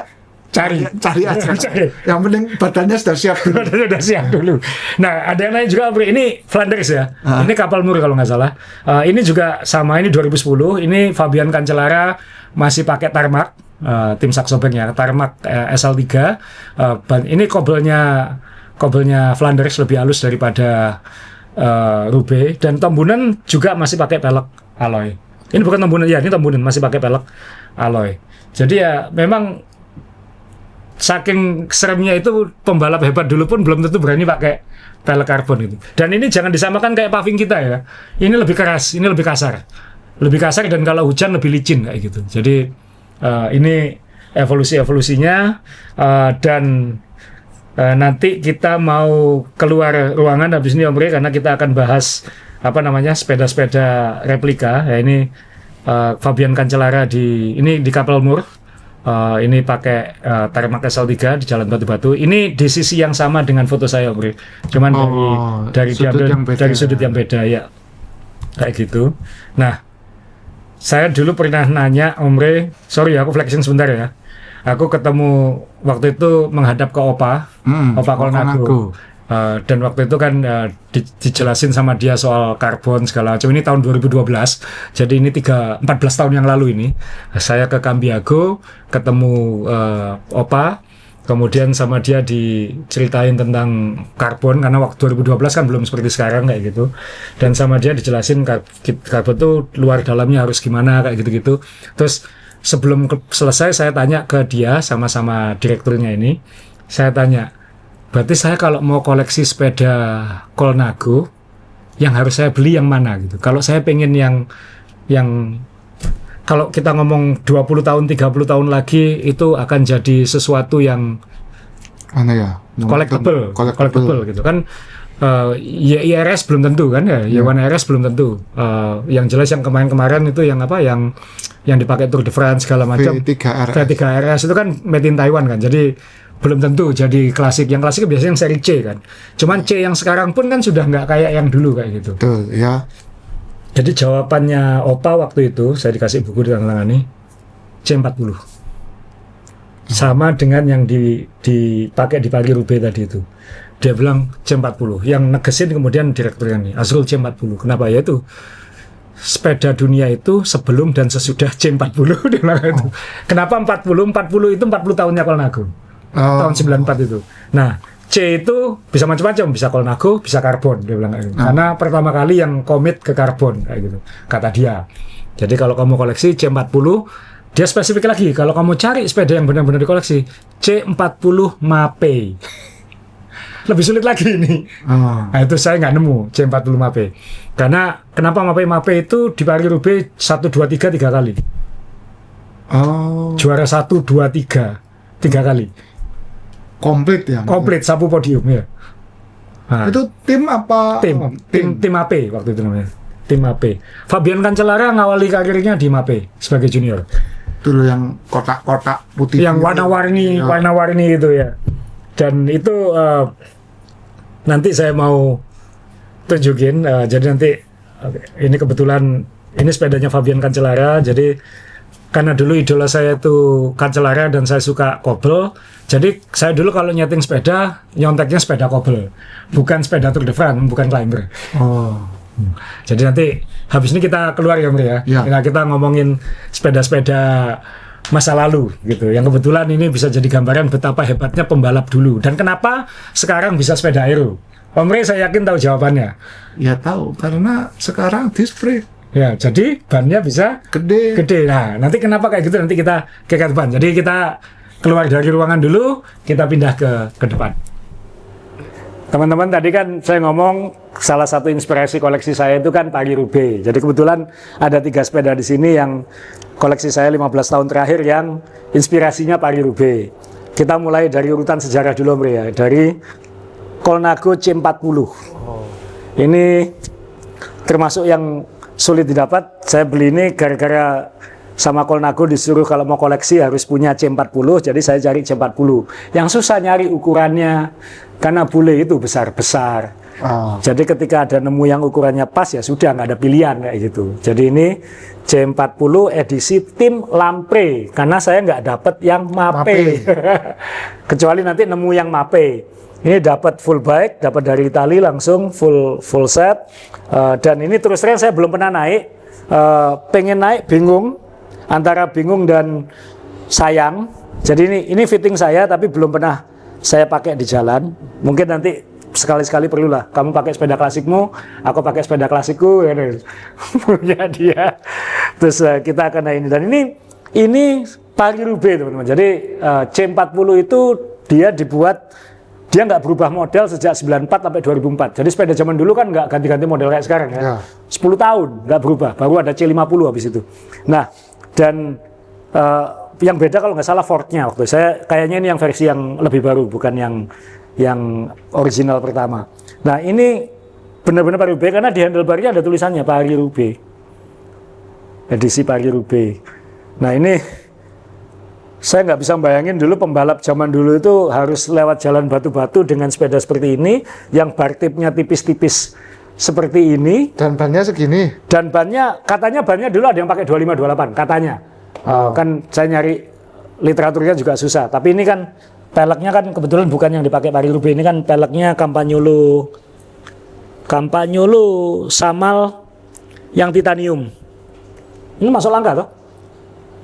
S1: cari
S2: aja.
S1: Cari.
S2: Yang penting badannya sudah siap dulu.
S1: Badannya udah siap dulu. Nah, ada yang lain juga, Bro. Ini Flanders ya. Ini kapal Mur kalau nggak salah. Ini juga sama, ini 2010. Ini Fabian Cancellara masih pakai tarmac, tim Saxo Bank ya, tarmac SL3. Ini kobelnya Flanders lebih halus daripada Roubaix, dan Tombunen juga masih pakai pelek alloy. Ini bukan Tombunen ya, ini Tombunen masih pakai pelek alloy. Jadi ya memang saking seremnya itu, pembalap hebat dulu pun belum tentu berani pakai pelek karbon gitu. Dan ini jangan disamakan kayak paving kita ya. Ini lebih keras, ini lebih kasar. Lebih kasar, dan kalau hujan lebih licin kayak gitu. Jadi ini evolusinya, dan nanti kita mau keluar ruangan habis ini Om Rey, karena kita akan bahas sepeda-sepeda replika ya. Ini Fabian Cancellara di kapal Mur, ini pakai tarmac SL3 di Jalan Batu-Batu. Ini di sisi yang sama dengan foto saya Om Rey, cuman dari sudut yang beda ya, kayak gitu. Nah, saya dulu pernah nanya Om Rey, sorry aku flexing sebentar ya. Aku ketemu waktu itu menghadap ke Opa Colnago. Dan waktu itu kan dijelasin sama dia soal karbon segala macam. Ini tahun 2012, jadi ini 14 tahun yang lalu ini. Saya ke Cambiago, ketemu Opa, kemudian sama dia diceritain tentang karbon, karena waktu 2012 kan belum seperti sekarang kayak gitu. Dan sama dia dijelasin karbon tuh luar dalamnya harus gimana kayak gitu-gitu. Terus sebelum selesai saya tanya ke dia, sama-sama direkturnya ini, saya tanya, berarti saya kalau mau koleksi sepeda Colnago, yang harus saya beli yang mana gitu. Kalau saya pengen yang kalau kita ngomong 20 tahun, 30 tahun lagi, itu akan jadi sesuatu yang collectible gitu kan. IRS belum tentu kan ya, Yawan IRS belum tentu. Yang jelas yang kemarin itu yang dipakai Tour de France segala macam. V3 RS itu kan made in Taiwan kan, jadi belum tentu jadi klasik. Yang klasik biasanya yang seri C kan. Cuman C yang sekarang pun kan sudah nggak kayak yang dulu kayak gitu.
S2: Betul ya.
S1: Jadi jawabannya Opa waktu itu, saya dikasih buku ditandatangani, C40. Sama dengan yang dipakai di Paris-Roubaix tadi itu. Dia bilang C40, yang negesin kemudian direkturnya nih, Azrul C40. Kenapa? Ya itu sepeda dunia itu sebelum dan sesudah C40 dia bilang itu. Kenapa 40? 40 itu 40 tahunnya Colnago. Tahun 94 itu. Nah, C itu bisa macam-macam, bisa Colnago, bisa karbon dia bilang gitu. Karena pertama kali yang komit ke karbon kayak gitu, kata dia. Jadi kalau kamu koleksi C40, dia spesifik lagi, kalau kamu cari sepeda yang benar-benar dikoleksi, C40 Mapei. Lebih sulit lagi ini. Nah itu saya nggak nemu C40 Mapei. Karena kenapa Mapei itu di Paris-Roubaix 1, 2, 3 kali. Juara 1, 2, 3 kali.
S2: Komplit ya?
S1: Komplit, sapu podium ya. Nah,
S2: itu tim apa?
S1: Tim Mapei waktu itu namanya. Tim Mapei. Fabian Cancellara ngawali karirnya di Mapei sebagai junior.
S2: Dulu yang kotak-kotak putih.
S1: Yang warna-warni itu ya. Dan itu nanti saya mau tunjukin. Jadi nanti ini kebetulan ini sepedanya Fabian Cancellara. Jadi karena dulu idola saya itu Cancellara dan saya suka kobel. Jadi saya dulu kalau nyeting sepeda, nyonteknya sepeda kobel, bukan sepeda Tour de France, bukan climber. Jadi nanti habis ini kita keluar ya, Mri ya. Nah, kita ngomongin sepeda-sepeda masa lalu gitu. Yang kebetulan ini bisa jadi gambaran betapa hebatnya pembalap dulu dan kenapa sekarang bisa sepeda aero. Om Rey saya yakin tahu jawabannya.
S2: Ya tahu, karena sekarang disc brake.
S1: Ya, jadi bannya bisa
S2: gede.
S1: Nah, nanti kenapa kayak gitu nanti kita ke depan. Jadi kita keluar dari ruangan dulu, kita pindah ke depan. Teman-teman, tadi kan saya ngomong salah satu inspirasi koleksi saya itu kan Paris-Roubaix. Jadi kebetulan ada 3 sepeda di sini yang koleksi saya 15 tahun terakhir yang inspirasinya Paris-Roubaix. Kita mulai dari urutan sejarah dulu, Om Rey ya. Dari Colnago C40. Ini termasuk yang sulit didapat. Saya beli ini gara-gara sama Colnago disuruh kalau mau koleksi harus punya C40, jadi saya cari C40. Yang susah nyari ukurannya karena bule itu besar-besar, Jadi ketika ada nemu yang ukurannya pas ya sudah nggak ada pilihan kayak gitu. Jadi ini J40 edisi tim Lampre karena saya nggak dapat yang Mape. Kecuali nanti nemu yang Mape. Ini dapat full bike, dapat dari Itali langsung full set. Dan ini terus terang saya belum pernah naik. Pengen naik bingung antara bingung dan sayang. Jadi ini fitting saya tapi belum pernah saya pakai di jalan. Mungkin nanti sekali-sekali perlulah kamu pakai sepeda klasikmu, aku pakai sepeda klasikku, punya dia. Terus kita akan naik ini. Dan ini Paris-Roubaix teman-teman. Jadi C40 itu dia nggak berubah model sejak 94 sampai 2004. Jadi sepeda zaman dulu kan nggak ganti-ganti model kayak sekarang ya. 10 tahun nggak berubah. Baru ada C50 habis itu. Nah, dan yang beda kalau nggak salah Ford-nya waktu saya kayaknya ini yang versi yang lebih baru, bukan yang original pertama. Nah, ini benar-benar Paris-Roubaix karena di handlebar-nya ada tulisannya Paris-Roubaix. Edisi Paris-Roubaix. Nah, ini saya nggak bisa bayangin dulu pembalap zaman dulu itu harus lewat jalan batu-batu dengan sepeda seperti ini, yang bar tipnya tipis-tipis seperti ini.
S2: Dan bannya segini.
S1: Dan katanya bannya dulu ada yang pakai 25-28, katanya. Kan saya nyari literaturnya juga susah. Tapi ini kan peleknya kan kebetulan bukan yang dipakai Paris-Roubaix, ini kan peleknya Campagnolo Samal yang titanium. Ini masuk langkah toh?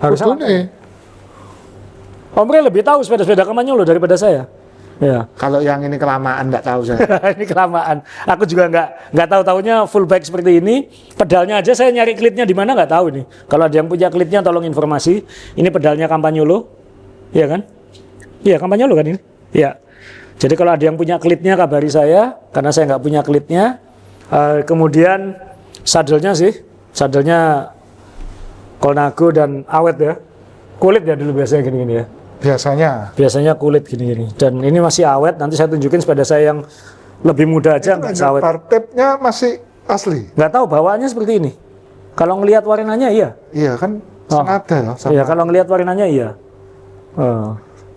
S1: Harusnya Omre lebih tahu sepeda-sepeda Campagnolo daripada saya. Ya.
S2: Kalau yang ini kelamaan nggak tahu saya.
S1: Ini kelamaan. Aku juga nggak tahu-taunya full bike seperti ini. Pedalnya aja saya nyari klitnya di mana nggak tahu nih. Kalau ada yang punya klitnya tolong informasi. Ini pedalnya Campagnolo, iya kan? Iya Campagnolo kan ini. Iya. Jadi kalau ada yang punya klitnya kabari saya, karena saya nggak punya klitnya. Kemudian sadelnya Colnago dan awet ya. Kulit ya dulu biasanya gini-gini ya. Biasanya kulit gini-gini. Dan ini masih awet. Nanti saya tunjukin sepeda saya yang lebih muda aja nggak awet.
S2: Partipnya masih asli.
S1: Nggak tahu bawaannya seperti ini. Kalau ngelihat warinanya iya.
S2: Iya kan sengaja loh.
S1: Iya kalau ngelihat warinanya iya.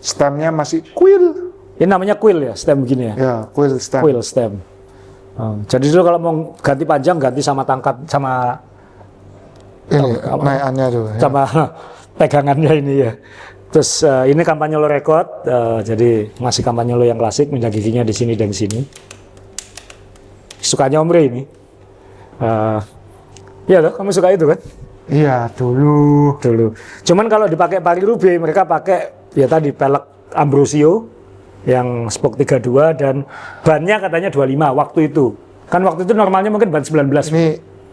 S2: Stemnya masih quill.
S1: Ini namanya quill ya, stem begini ya.
S2: Ya quill stem.
S1: Quill stem. Jadi dulu kalau mau ganti panjang ganti sama tangkat sama
S2: ini naikannya tuh.
S1: Sama pegangannya ini ya. Terus ini Campagnolo record, jadi masih Campagnolo yang klasik, minyak giginya di sini dan di sini. Sukanya Omre ini. Iya toh, kamu suka itu kan?
S2: Iya dulu.
S1: Cuman kalau dipakai Paris-Roubaix mereka pakai ya tadi pelek Ambrosio yang spok 32 dan bannya katanya 25 waktu itu. Kan waktu itu normalnya mungkin ban 19.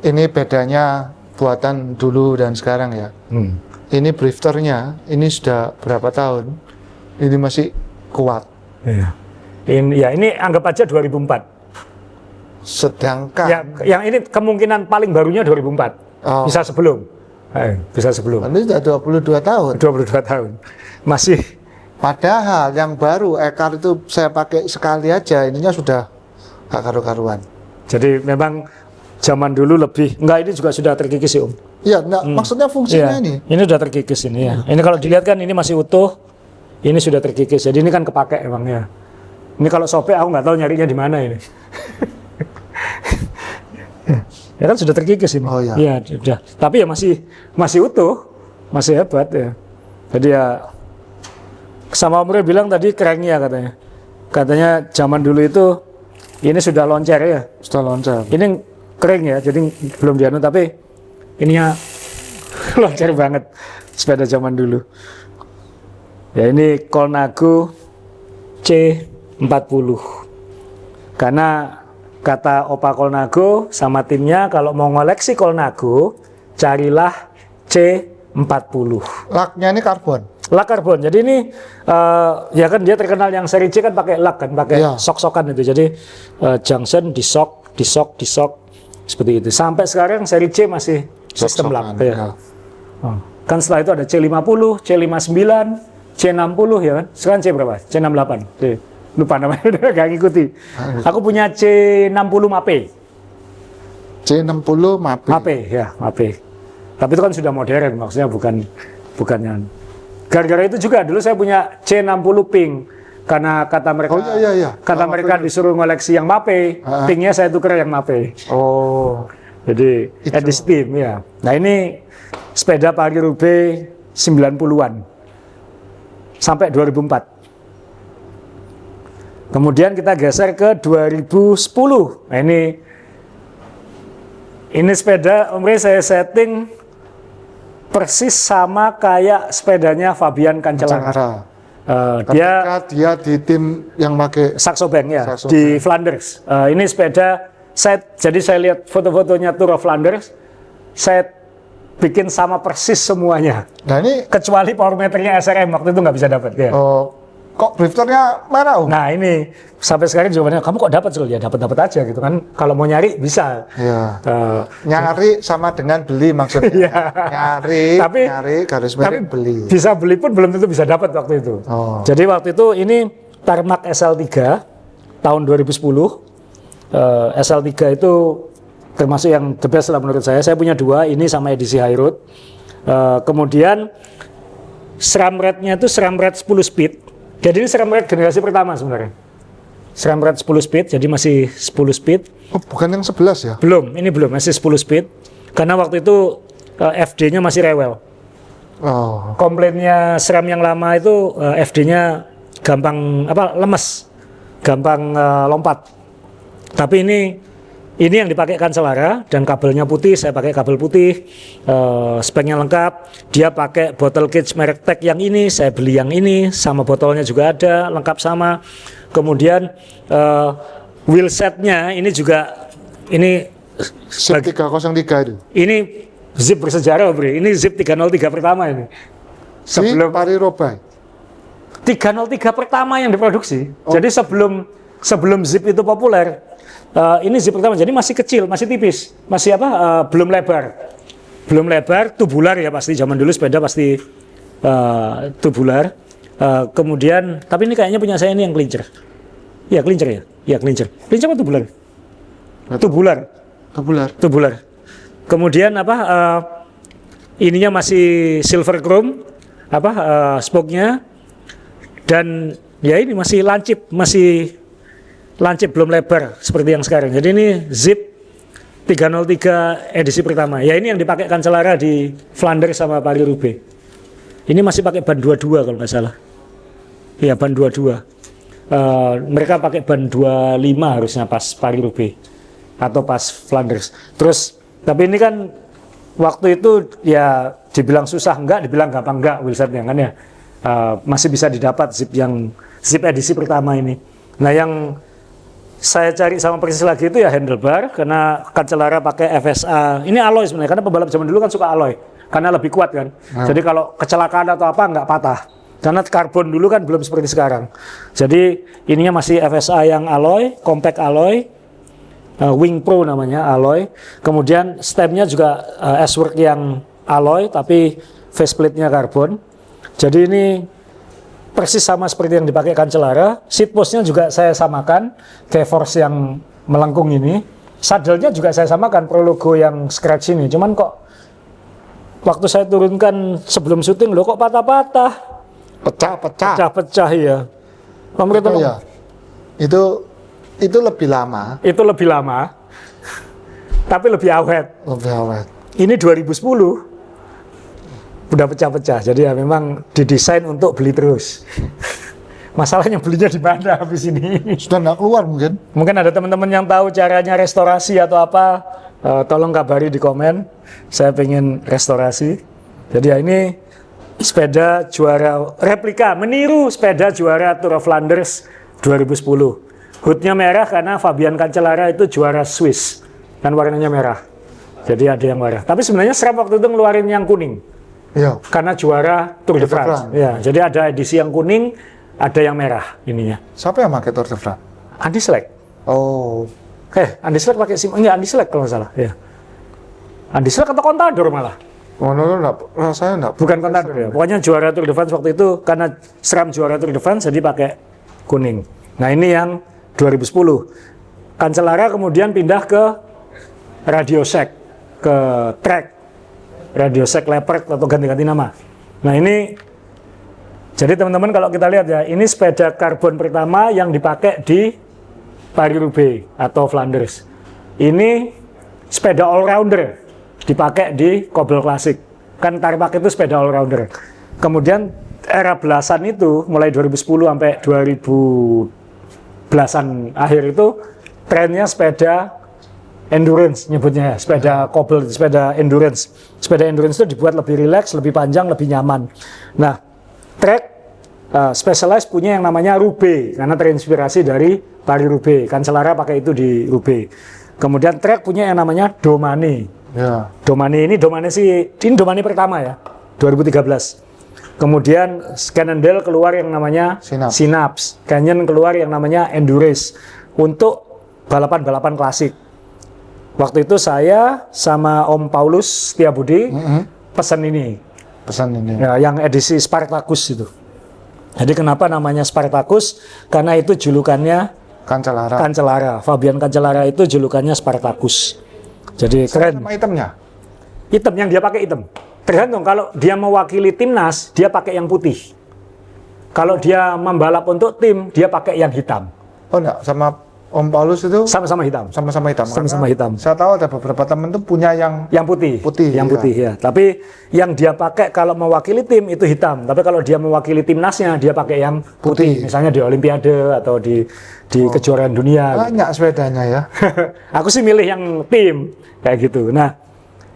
S2: Ini bedanya buatan dulu dan sekarang ya. Ini drifternya, ini sudah berapa tahun, ini masih kuat.
S1: Iya. Ini anggap aja 2004.
S2: Sedangkan
S1: yang ini kemungkinan paling barunya 2004. Bisa sebelum. Bisa sebelum.
S2: Ini sudah 22 tahun.
S1: 22 tahun. Masih.
S2: Padahal yang baru Ekar itu saya pakai sekali aja, ininya sudah gak karu-karuan.
S1: Jadi memang zaman dulu lebih, ini juga sudah terkikis ya Om.
S2: Iya, maksudnya fungsinya ini.
S1: Ini sudah terkikis ini ya. Ini kalau dilihat kan ini masih utuh, ini sudah terkikis. Jadi ini kan kepake emang ya. Ini kalau sobek aku nggak tahu nyarinya di mana ini. Ya kan sudah terkikis ini.
S2: Oh iya.
S1: Iya, sudah. Tapi ya masih utuh, masih hebat ya. Jadi ya sama Omre bilang tadi kerennya katanya. Katanya zaman dulu itu ini sudah loncer ya.
S2: Sudah loncer.
S1: Ini kering ya, jadi belum dianu tapi ininya loncer banget sepeda zaman dulu. Ya ini Colnago C40. Karena kata Opa Colnago sama timnya kalau mau ngoleksi Colnago carilah C40.
S2: Laknya ini karbon.
S1: Lak karbon. Jadi ini ya kan dia terkenal yang seri C kan pakai lak kan, pakai sok-sokan itu. Jadi junction disok seperti itu. Sampai sekarang seri C masih sistem lak. Ya. Kan setelah itu ada C50, C59, C60 ya kan. Sekarang C berapa? C68. Lupa namanya udah gak ngikuti. Aku punya C60 Mape.
S2: C60 Mape.
S1: Mape. Tapi itu kan sudah modern, maksudnya bukan yang. Gara-gara itu juga dulu saya punya C60 Pink. karena kata mereka,
S2: Oh iya.
S1: kata mereka disuruh ngoleksi yang Mapei, pinknya saya tuker yang Mapei.
S2: Oh,
S1: Jadi edisi tim ya. Nah ini sepeda Paris-Roubaix 90-an sampai 2004. Kemudian kita geser ke 2010. Nah ini sepeda Om Rey saya setting persis sama kayak sepedanya Fabian Cancellara.
S2: Dia di tim yang pakai
S1: Saxo Bank ya,
S2: Saxo
S1: di Flanders. Ini sepeda jadi saya lihat foto-fotonya Tour of Flanders, saya bikin sama persis semuanya.
S2: Nah ini
S1: Kecuali power meternya SRM waktu itu nggak bisa dapat ya.
S2: kok drifternya merah, Om?
S1: Nah ini sampai sekarang jawabannya kamu kok dapat Sul? Ya dapat aja gitu kan. Kalau mau nyari bisa.
S2: Iya. Nyari sama dengan beli maksudnya.
S1: Iya.
S2: Nyari garis miring beli.
S1: Bisa beli pun belum tentu bisa dapat waktu itu. Jadi waktu itu ini Tarmac SL3 tahun 2010. SL3 itu termasuk yang the best lah menurut saya. Saya punya 2, ini sama edisi High Road. Kemudian SRAM rate-nya itu SRAM rate 10 speed. Jadi ini SRAM rate generasi pertama sebenarnya. SRAM rate 10 speed, jadi masih 10 speed.
S2: Oh, bukan yang 11 ya?
S1: Belum, ini belum, masih 10 speed. Karena waktu itu FD-nya masih rewel. Komplainnya SRAM yang lama itu FD-nya gampang lemes, gampang lompat. Tapi ini yang dipakai Cancellara dan kabelnya putih, saya pakai kabel putih, speknya lengkap. Dia pakai bottle cage merek Tech yang ini, saya beli yang ini, sama botolnya juga ada, lengkap sama. Kemudian wheel setnya ini juga
S2: Zip 303 itu.
S1: Ini zip bersejarah, Bro. Ini zip 303 pertama ini.
S2: Sebelum Paris-Roubaix.
S1: 303 pertama yang diproduksi. Jadi sebelum zip itu populer. Ini zip pertama, jadi masih kecil, masih tipis, masih belum lebar, tubular ya pasti, zaman dulu sepeda pasti tubular. Kemudian, tapi ini kayaknya punya saya ini yang clincher. Ya clincher ya, clincher apa tubular? Tubular. Kemudian ininya masih silver chrome, spoke-nya, dan ya ini masih lancip belum lebar seperti yang sekarang. Jadi ini zip 303 edisi pertama. Ya ini yang dipakai Cancellara di Flanders sama Paris-Roubaix. Ini masih pakai ban 22 kalau nggak salah. Ya ban 22. Mereka pakai ban 25 harusnya pas Paris-Roubaix atau pas Flanders. Terus tapi ini kan waktu itu ya dibilang susah enggak, dibilang gampang enggak wheelsetnya kan ya. Masih bisa didapat zip edisi pertama ini. Nah yang saya cari sama persis lagi itu ya handlebar, karena Cancellara pakai FSA. Ini alloy sebenarnya, karena pembalap zaman dulu kan suka alloy, karena lebih kuat kan. Jadi kalau kecelakaan atau apa nggak patah. Karena karbon dulu kan belum seperti sekarang. Jadi ininya masih FSA yang alloy, compact alloy, Wing Pro namanya alloy. Kemudian stemnya juga S-Work yang alloy, tapi faceplate-nya karbon. Jadi ini persis sama seperti yang dipakai Cancellara. Seat post-nya juga saya samakan, K-Force yang melengkung ini. Saddle-nya juga saya samakan, Prologo yang scratch ini. Cuman kok waktu saya turunkan sebelum syuting, loh kok patah-patah. Pecah-pecah ya. Pemerintah
S2: ya. Itu lebih lama.
S1: Itu lebih lama. Tapi lebih awet. Ini 2010. Udah pecah-pecah, jadi ya memang didesain untuk beli terus. Masalahnya belinya di mana habis ini?
S2: Sudah nggak keluar mungkin?
S1: Mungkin ada teman-teman yang tahu caranya restorasi atau apa, tolong kabari di komen. Saya pengen restorasi. Jadi ya ini sepeda juara replika, meniru sepeda juara Tour of Flanders 2010. Hoodnya merah karena Fabian Cancellara itu juara Swiss, kan warnanya merah. Jadi ada yang merah. Tapi sebenarnya SRAM waktu itu ngeluarin yang kuning.
S2: Iya.
S1: Karena juara Tour de France. Ya, jadi ada edisi yang kuning, ada yang merah ininya.
S2: Siapa yang pakai Tour de France?
S1: Andy Schleck. Andy Schleck pakai Andy Schleck kalau nggak salah. Ya. Andy Schleck atau Contador malah.
S2: Rasanya enggak.
S1: Bukan Contador ya. Pokoknya juara Tour de France waktu itu karena SRAM juara Tour de France jadi pakai kuning. Nah, ini yang 2010. Cancellara kemudian pindah ke RadioShack, ke Trek. RadioShack Leopard atau ganti-ganti nama. Nah ini Jadi teman-teman kalau kita lihat ya, ini sepeda karbon pertama yang dipakai di Paris-Roubaix atau Flanders. Ini sepeda all-rounder dipakai di Cobble Classic. Kan Tarmac itu sepeda all-rounder. Kemudian era belasan itu, mulai 2010 sampai 2010-an akhir itu, trennya sepeda endurance nyebutnya ya, sepeda cobble, sepeda endurance. Sepeda endurance itu dibuat lebih rileks, lebih panjang, lebih nyaman. Nah, Trek Specialized punya yang namanya Roubaix karena terinspirasi dari Paris-Roubaix. Cancellara pakai itu di Roubaix. Kemudian Trek punya yang namanya Domane.
S2: Ya.
S1: Domane ini Domane pertama ya, 2013. Kemudian Cannondale keluar yang namanya Synapse. Canyon keluar yang namanya Endurance untuk balapan-balapan klasik. Waktu itu saya sama Om Paulus Setiabudi pesan ini. Ya, yang edisi Spartacus itu. Jadi kenapa namanya Spartacus? Karena itu julukannya Cancellara. Fabian Cancellara itu julukannya Spartacus. Jadi keren.
S2: Sama hitamnya?
S1: Hitam yang dia pakai hitam. Tergantung kalau dia mewakili timnas, dia pakai yang putih. Kalau dia membalap untuk tim, dia pakai yang hitam.
S2: Oh enggak, sama Om Paulus itu
S1: sama-sama hitam.
S2: Sama-sama hitam.
S1: Sama-sama hitam.
S2: Saya tahu ada beberapa teman tuh punya yang
S1: putih.
S2: Yang
S1: putih ya. Tapi yang dia pakai kalau mewakili tim itu hitam. Tapi kalau dia mewakili timnasnya dia pakai yang putih. Misalnya di Olimpiade atau di kejuaraan dunia.
S2: Banyak sepedanya ya.
S1: Aku sih milih yang tim kayak gitu. Nah,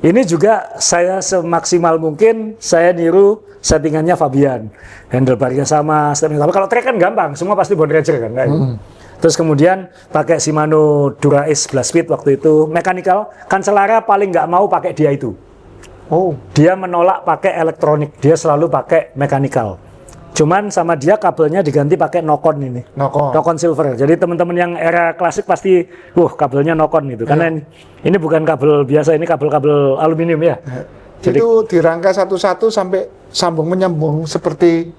S1: ini juga saya semaksimal mungkin saya niru settingannya Fabian. Handlebarnya sama, settingnya sama. Kalau trek kan gampang, semua pasti Bontrager kan. Terus kemudian pakai Shimano Dura Ace 11 speed waktu itu mechanical. Cancellara paling nggak mau pakai dia itu. Dia menolak pakai elektronik, dia selalu pakai mechanical. Cuman sama dia kabelnya diganti pakai Nokon ini. Nokon silver. Jadi teman-teman yang era klasik pasti, kabelnya Nokon itu. Karena ini bukan kabel biasa, ini kabel-kabel aluminium ya.
S2: Jadi, itu dirangkai satu-satu sampai sambung menyambung seperti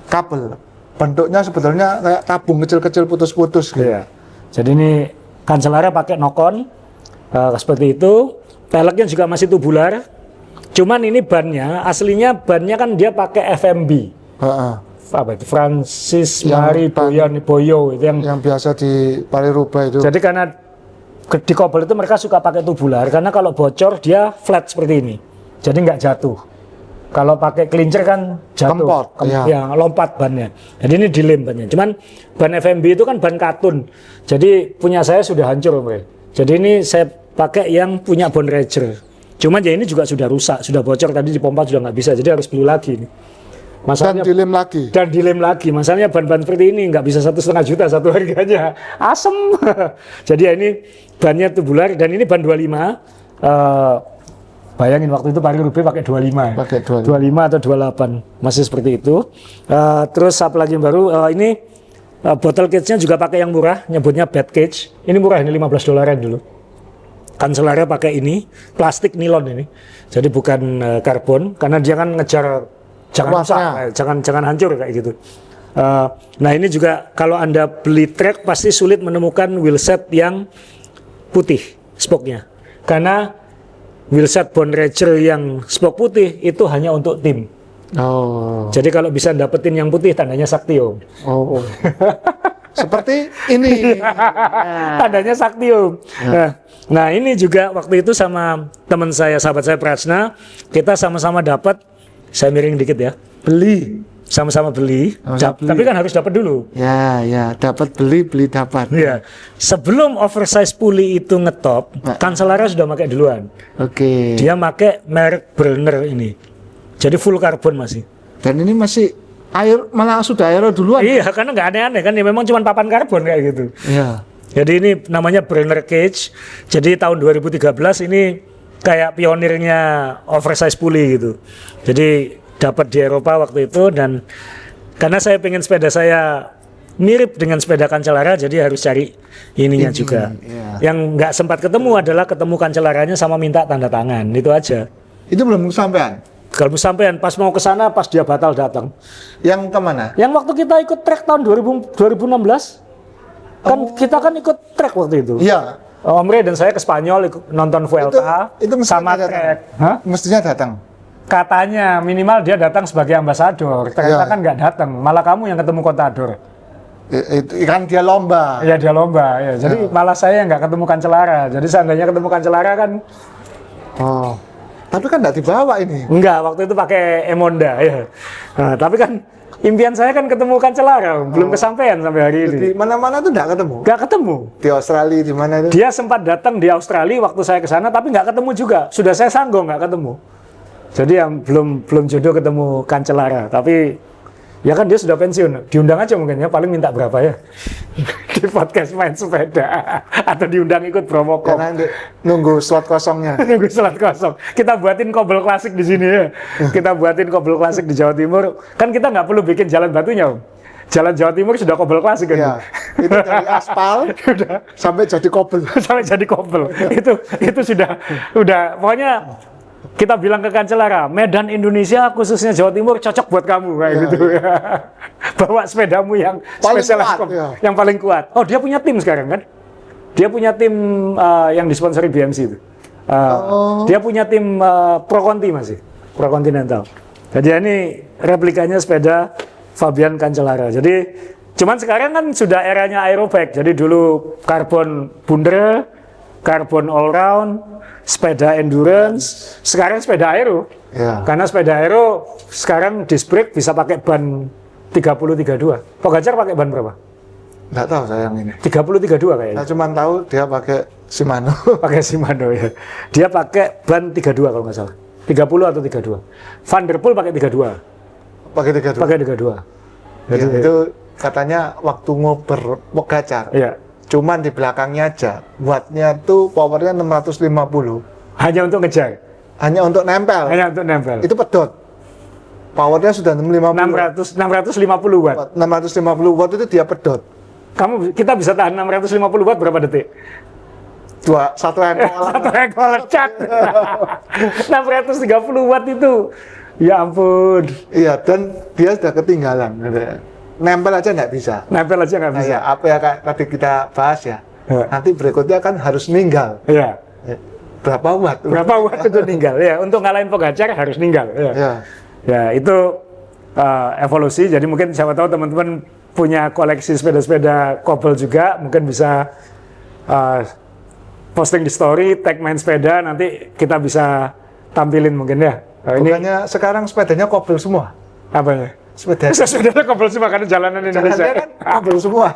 S2: kabel. Bentuknya sebetulnya kayak tabung kecil-kecil putus-putus gitu.
S1: Iya. Jadi ini Cancellara pakai Nokon seperti itu. Peleknya juga masih tubular. Cuman ini aslinya bannya kan dia pakai FMB. Apa itu? Francis Marie Boyo itu yang
S2: biasa di Paris-Roubaix itu.
S1: Jadi karena di Cobble itu mereka suka pakai tubular karena kalau bocor dia flat seperti ini. Jadi nggak jatuh. Kalau pakai kelincer kan jatuh, lompat bannya. Jadi ini dilem bannya. Cuman ban FMB itu kan ban katun. Jadi punya saya sudah hancur, Om. Jadi ini saya pakai yang punya Bontrager. Cuman ya ini juga sudah rusak, sudah bocor tadi di pompa sudah nggak bisa. Jadi harus beli lagi. Masalahnya, dan dilem lagi. Masalahnya ban-ban seperti ini nggak bisa 1,5 juta satu harganya. Asem. Jadi ya ini bannya tubular dan ini ban 25. Bayangin waktu itu Paris-Roubaix pakai 25 ya. 25 atau 28 masih seperti itu. Terus apa lagi yang baru? Ini bottle cage-nya juga pakai yang murah, nyebutnya bed cage. Ini murah, ini $15 dulu. Cancellara pakai ini, plastik nilon ini. Jadi bukan karbon karena dia kan ngejar jangan hancur kayak gitu. Nah ini juga kalau Anda beli trek pasti sulit menemukan wheelset yang putih spoknya. Karena wheelset Bontrager yang spok putih itu hanya untuk tim. Jadi kalau bisa dapetin yang putih tandanya sakti, Om.
S2: Seperti ini.
S1: Tandanya sakti, Om. Nah ini juga waktu itu sama teman saya, sahabat saya Prajna, kita sama-sama dapat. Saya miring dikit ya. Sama-sama beli. Tapi kan harus dapat dulu.
S2: Ya, dapat beli dapat.
S1: Ya. Sebelum oversize pulley itu ngetop, Cancellara sudah pakai duluan. Dia pakai merek Brenner ini. Jadi full karbon masih.
S2: Dan ini masih malah sudah aero duluan.
S1: Iya, karena nggak aneh-aneh kan, ya memang cuma papan karbon kayak gitu.
S2: Iya.
S1: Jadi ini namanya Brenner Cage. Jadi tahun 2013 ini kayak pionirnya oversize pulley gitu. Jadi dapat di Eropa waktu itu, dan karena saya pengen sepeda saya mirip dengan sepeda Cancellara, jadi harus cari ininya juga. Yang nggak sempat ketemu adalah ketemu Cancellaranya sama minta tanda tangan, itu aja.
S2: Itu belum kesampean?
S1: Kalau sampean pas mau ke sana, pas dia batal datang.
S2: Yang kemana?
S1: Yang waktu kita ikut trek tahun 2016, kan kita kan ikut trek waktu itu.
S2: Iya.
S1: Om Re dan saya ke Spanyol ikut nonton Vuelta
S2: itu
S1: sama trek.
S2: Mestinya datang.
S1: katanya minimal dia datang sebagai ambasador. Ternyata
S2: Iya.
S1: kan nggak datang, malah kamu yang ketemu Contador.
S2: Itu kan dia lomba.
S1: Ya dia lomba, ya. Jadi malah saya yang nggak ketemu Cancellara. Jadi seandainya ketemu Cancellara kan
S2: Oh. Tapi kan nggak dibawa ini.
S1: enggak, waktu itu pakai Emonda ya. Nah, tapi kan impian saya kan ketemu Cancellara, belum kesampaian sampai hari ini.
S2: Di mana-mana tuh nggak ketemu.
S1: Nggak ketemu.
S2: Di Australia di mana itu?
S1: Dia sempat datang di Australia waktu saya ke sana, tapi nggak ketemu juga. Sudah saya sanggong nggak ketemu. Jadi yang belum jodoh ketemu Cancellara. Tapi ya kan dia sudah pensiun. Diundang aja mungkin ya, paling minta berapa ya di podcast main sepeda atau diundang ikut promo kom.
S2: Karena nunggu slot kosongnya.
S1: Nunggu slot kosong. Kita buatin kobel klasik di sini ya. Kita buatin kobel klasik di Jawa Timur. Kan kita nggak perlu bikin jalan batunya, Om. Jalan Jawa Timur sudah kobel klasik kan.
S2: Iya. Itu dari aspal
S1: Udah
S2: sampai jadi kobel.
S1: sampai jadi kobel. Itu sudah pokoknya kita bilang ke Cancellara, Medan Indonesia khususnya Jawa Timur cocok buat kamu kayak
S2: Ya,
S1: gitu. Bawa sepedamu yang
S2: Paling
S1: spesial
S2: kuat, ya.
S1: yang paling kuat. Oh, dia punya tim sekarang kan? Dia punya tim yang disponsori BMC itu. Dia punya tim Pro Conti masih, Pro Continental. Jadi ini replikanya sepeda Fabian Cancellara. Jadi cuman sekarang kan sudah eranya aerobike. Jadi dulu karbon bundel, karbon all round, sepeda endurance, sekarang sepeda aero.
S2: Ya.
S1: Karena sepeda aero sekarang disc brake bisa pakai ban 30-32. Pogacar pakai ban berapa?
S2: Nggak tahu saya yang ini.
S1: 30-32 kayaknya.
S2: Saya cuma tahu dia pakai Shimano.
S1: Pakai Shimano ya. Dia pakai ban 32 kalau nggak salah. 30 atau 32. Van der Poel pakai 32.
S2: Pakai 32.
S1: Pakai 32.
S2: Ya, itu katanya waktu ngoper Pogacar.
S1: Iya.
S2: Cuman di belakangnya aja. Wattnya tuh powernya 650.
S1: Hanya untuk ngejar.
S2: Hanya untuk nempel.
S1: Hanya untuk nempel.
S2: Itu pedot. Powernya sudah
S1: 650 watt.
S2: 650 watt itu dia pedot.
S1: Kita bisa tahan 650 watt berapa detik?
S2: Satu ekor.
S1: Satu ekor cat. 630 watt itu. Ya ampun.
S2: Iya, dan dia sudah ketinggalan. Nempel aja nggak bisa.
S1: Nempel aja nggak
S2: Nah,
S1: bisa.
S2: ya, apa ya kayak tadi kita bahas ya.
S1: Ya.
S2: Nanti berikutnya kan harus ninggal.
S1: Iya.
S2: Berapa watt?
S1: Berapa watt itu ninggal? Ya, untuk ngalahin Pogacar harus ninggal. Ya.
S2: Ya.
S1: Ya, itu evolusi. Jadi mungkin siapa tahu teman-teman punya koleksi sepeda-sepeda kobel juga, mungkin bisa posting di story, tag main sepeda, nanti kita bisa tampilin mungkin ya. Ini
S2: Bukannya sekarang sepedanya kobel semua?
S1: apanya?
S2: Sepeda.
S1: Sepedanya kobel semua karena jalanan Indonesia.
S2: Jalannya kan kobel semua.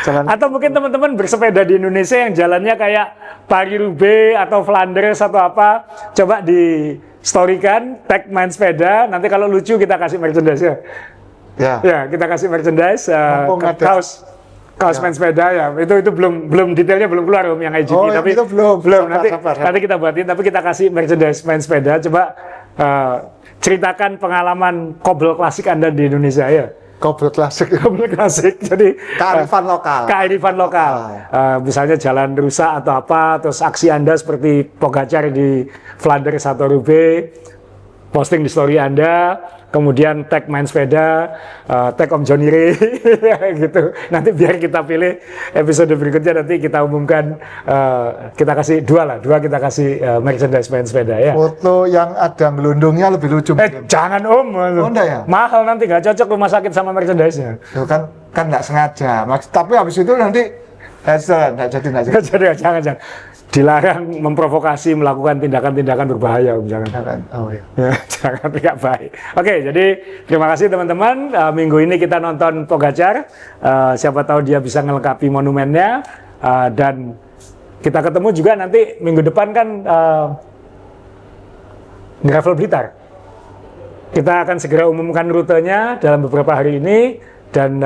S2: Jalan.
S1: Atau mungkin teman-teman bersepeda di Indonesia yang jalannya kayak Paris-Roubaix atau Flanders atau apa, coba di storykan, tag main sepeda, nanti kalau lucu kita kasih merchandise ya.
S2: Ya.
S1: Ya, kita kasih merchandise,
S2: Mumpung ada.
S1: kaos
S2: Ya.
S1: main sepeda ya. Itu belum detailnya belum keluar Om yang IGP,
S2: Oh, yang
S1: tapi
S2: itu belum. Sabar.
S1: nanti kita buatin, tapi kita kasih merchandise main sepeda. Coba ceritakan pengalaman kobel klasik Anda di Indonesia ya.
S2: Kobel klasik.
S1: Kobel klasik. Jadi
S2: Kearifan lokal.
S1: kearifan lokal. Misalnya jalan rusak atau apa, terus aksi Anda seperti Pogacar di Flanders atau Roubaix, posting di story Anda, kemudian tag main sepeda, tag Om Johnny Ray, gitu. Nanti biar kita pilih episode berikutnya, nanti kita umumkan, kita kasih dua kita kasih merchandise main sepeda ya.
S2: Foto yang ada ngelundungnya lebih lucu.
S1: Jangan Om,
S2: enggak ya?
S1: mahal nanti, nggak cocok rumah sakit sama merchandise-nya.
S2: Itu kan nggak sengaja. Tapi habis itu nanti nggak jadi.
S1: Jangan. Dilarang memprovokasi melakukan tindakan-tindakan berbahaya, Om. Jangan.
S2: Oh iya.
S1: Ya, jangan, tidak baik. Oke, jadi terima kasih teman-teman. Minggu ini kita nonton Pogacar. Siapa tahu dia bisa melengkapi monumennya. Dan kita ketemu juga nanti minggu depan kan Gravel Blitar. Kita akan segera umumkan rutenya dalam beberapa hari ini. Dan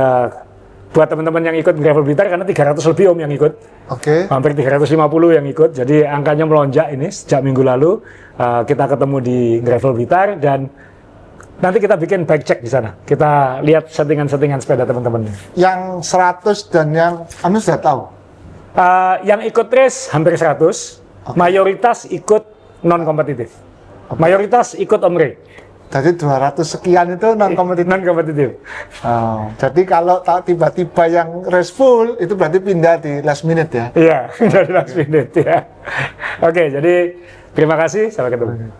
S1: buat teman-teman yang ikut Gravel Blitar, karena 300 lebih Om yang ikut.
S2: Oke.
S1: Hampir 350 yang ikut, jadi angkanya melonjak ini sejak minggu lalu. Kita ketemu di Gravel Blitar dan nanti kita bikin bike check di sana. Kita lihat settingan-settingan sepeda teman-teman.
S2: Yang 100 dan yang sudah tahu.
S1: Yang ikut race hampir 100, mayoritas ikut non kompetitif. Mayoritas ikut Om Ray.
S2: Jadi 200 sekian itu non kompetitif.
S1: Non kompetitif.
S2: Oh, jadi kalau tiba-tiba yang race full itu berarti pindah di last minute ya.
S1: Iya, dari last minute ya. Oke, jadi terima kasih, sampai ketemu.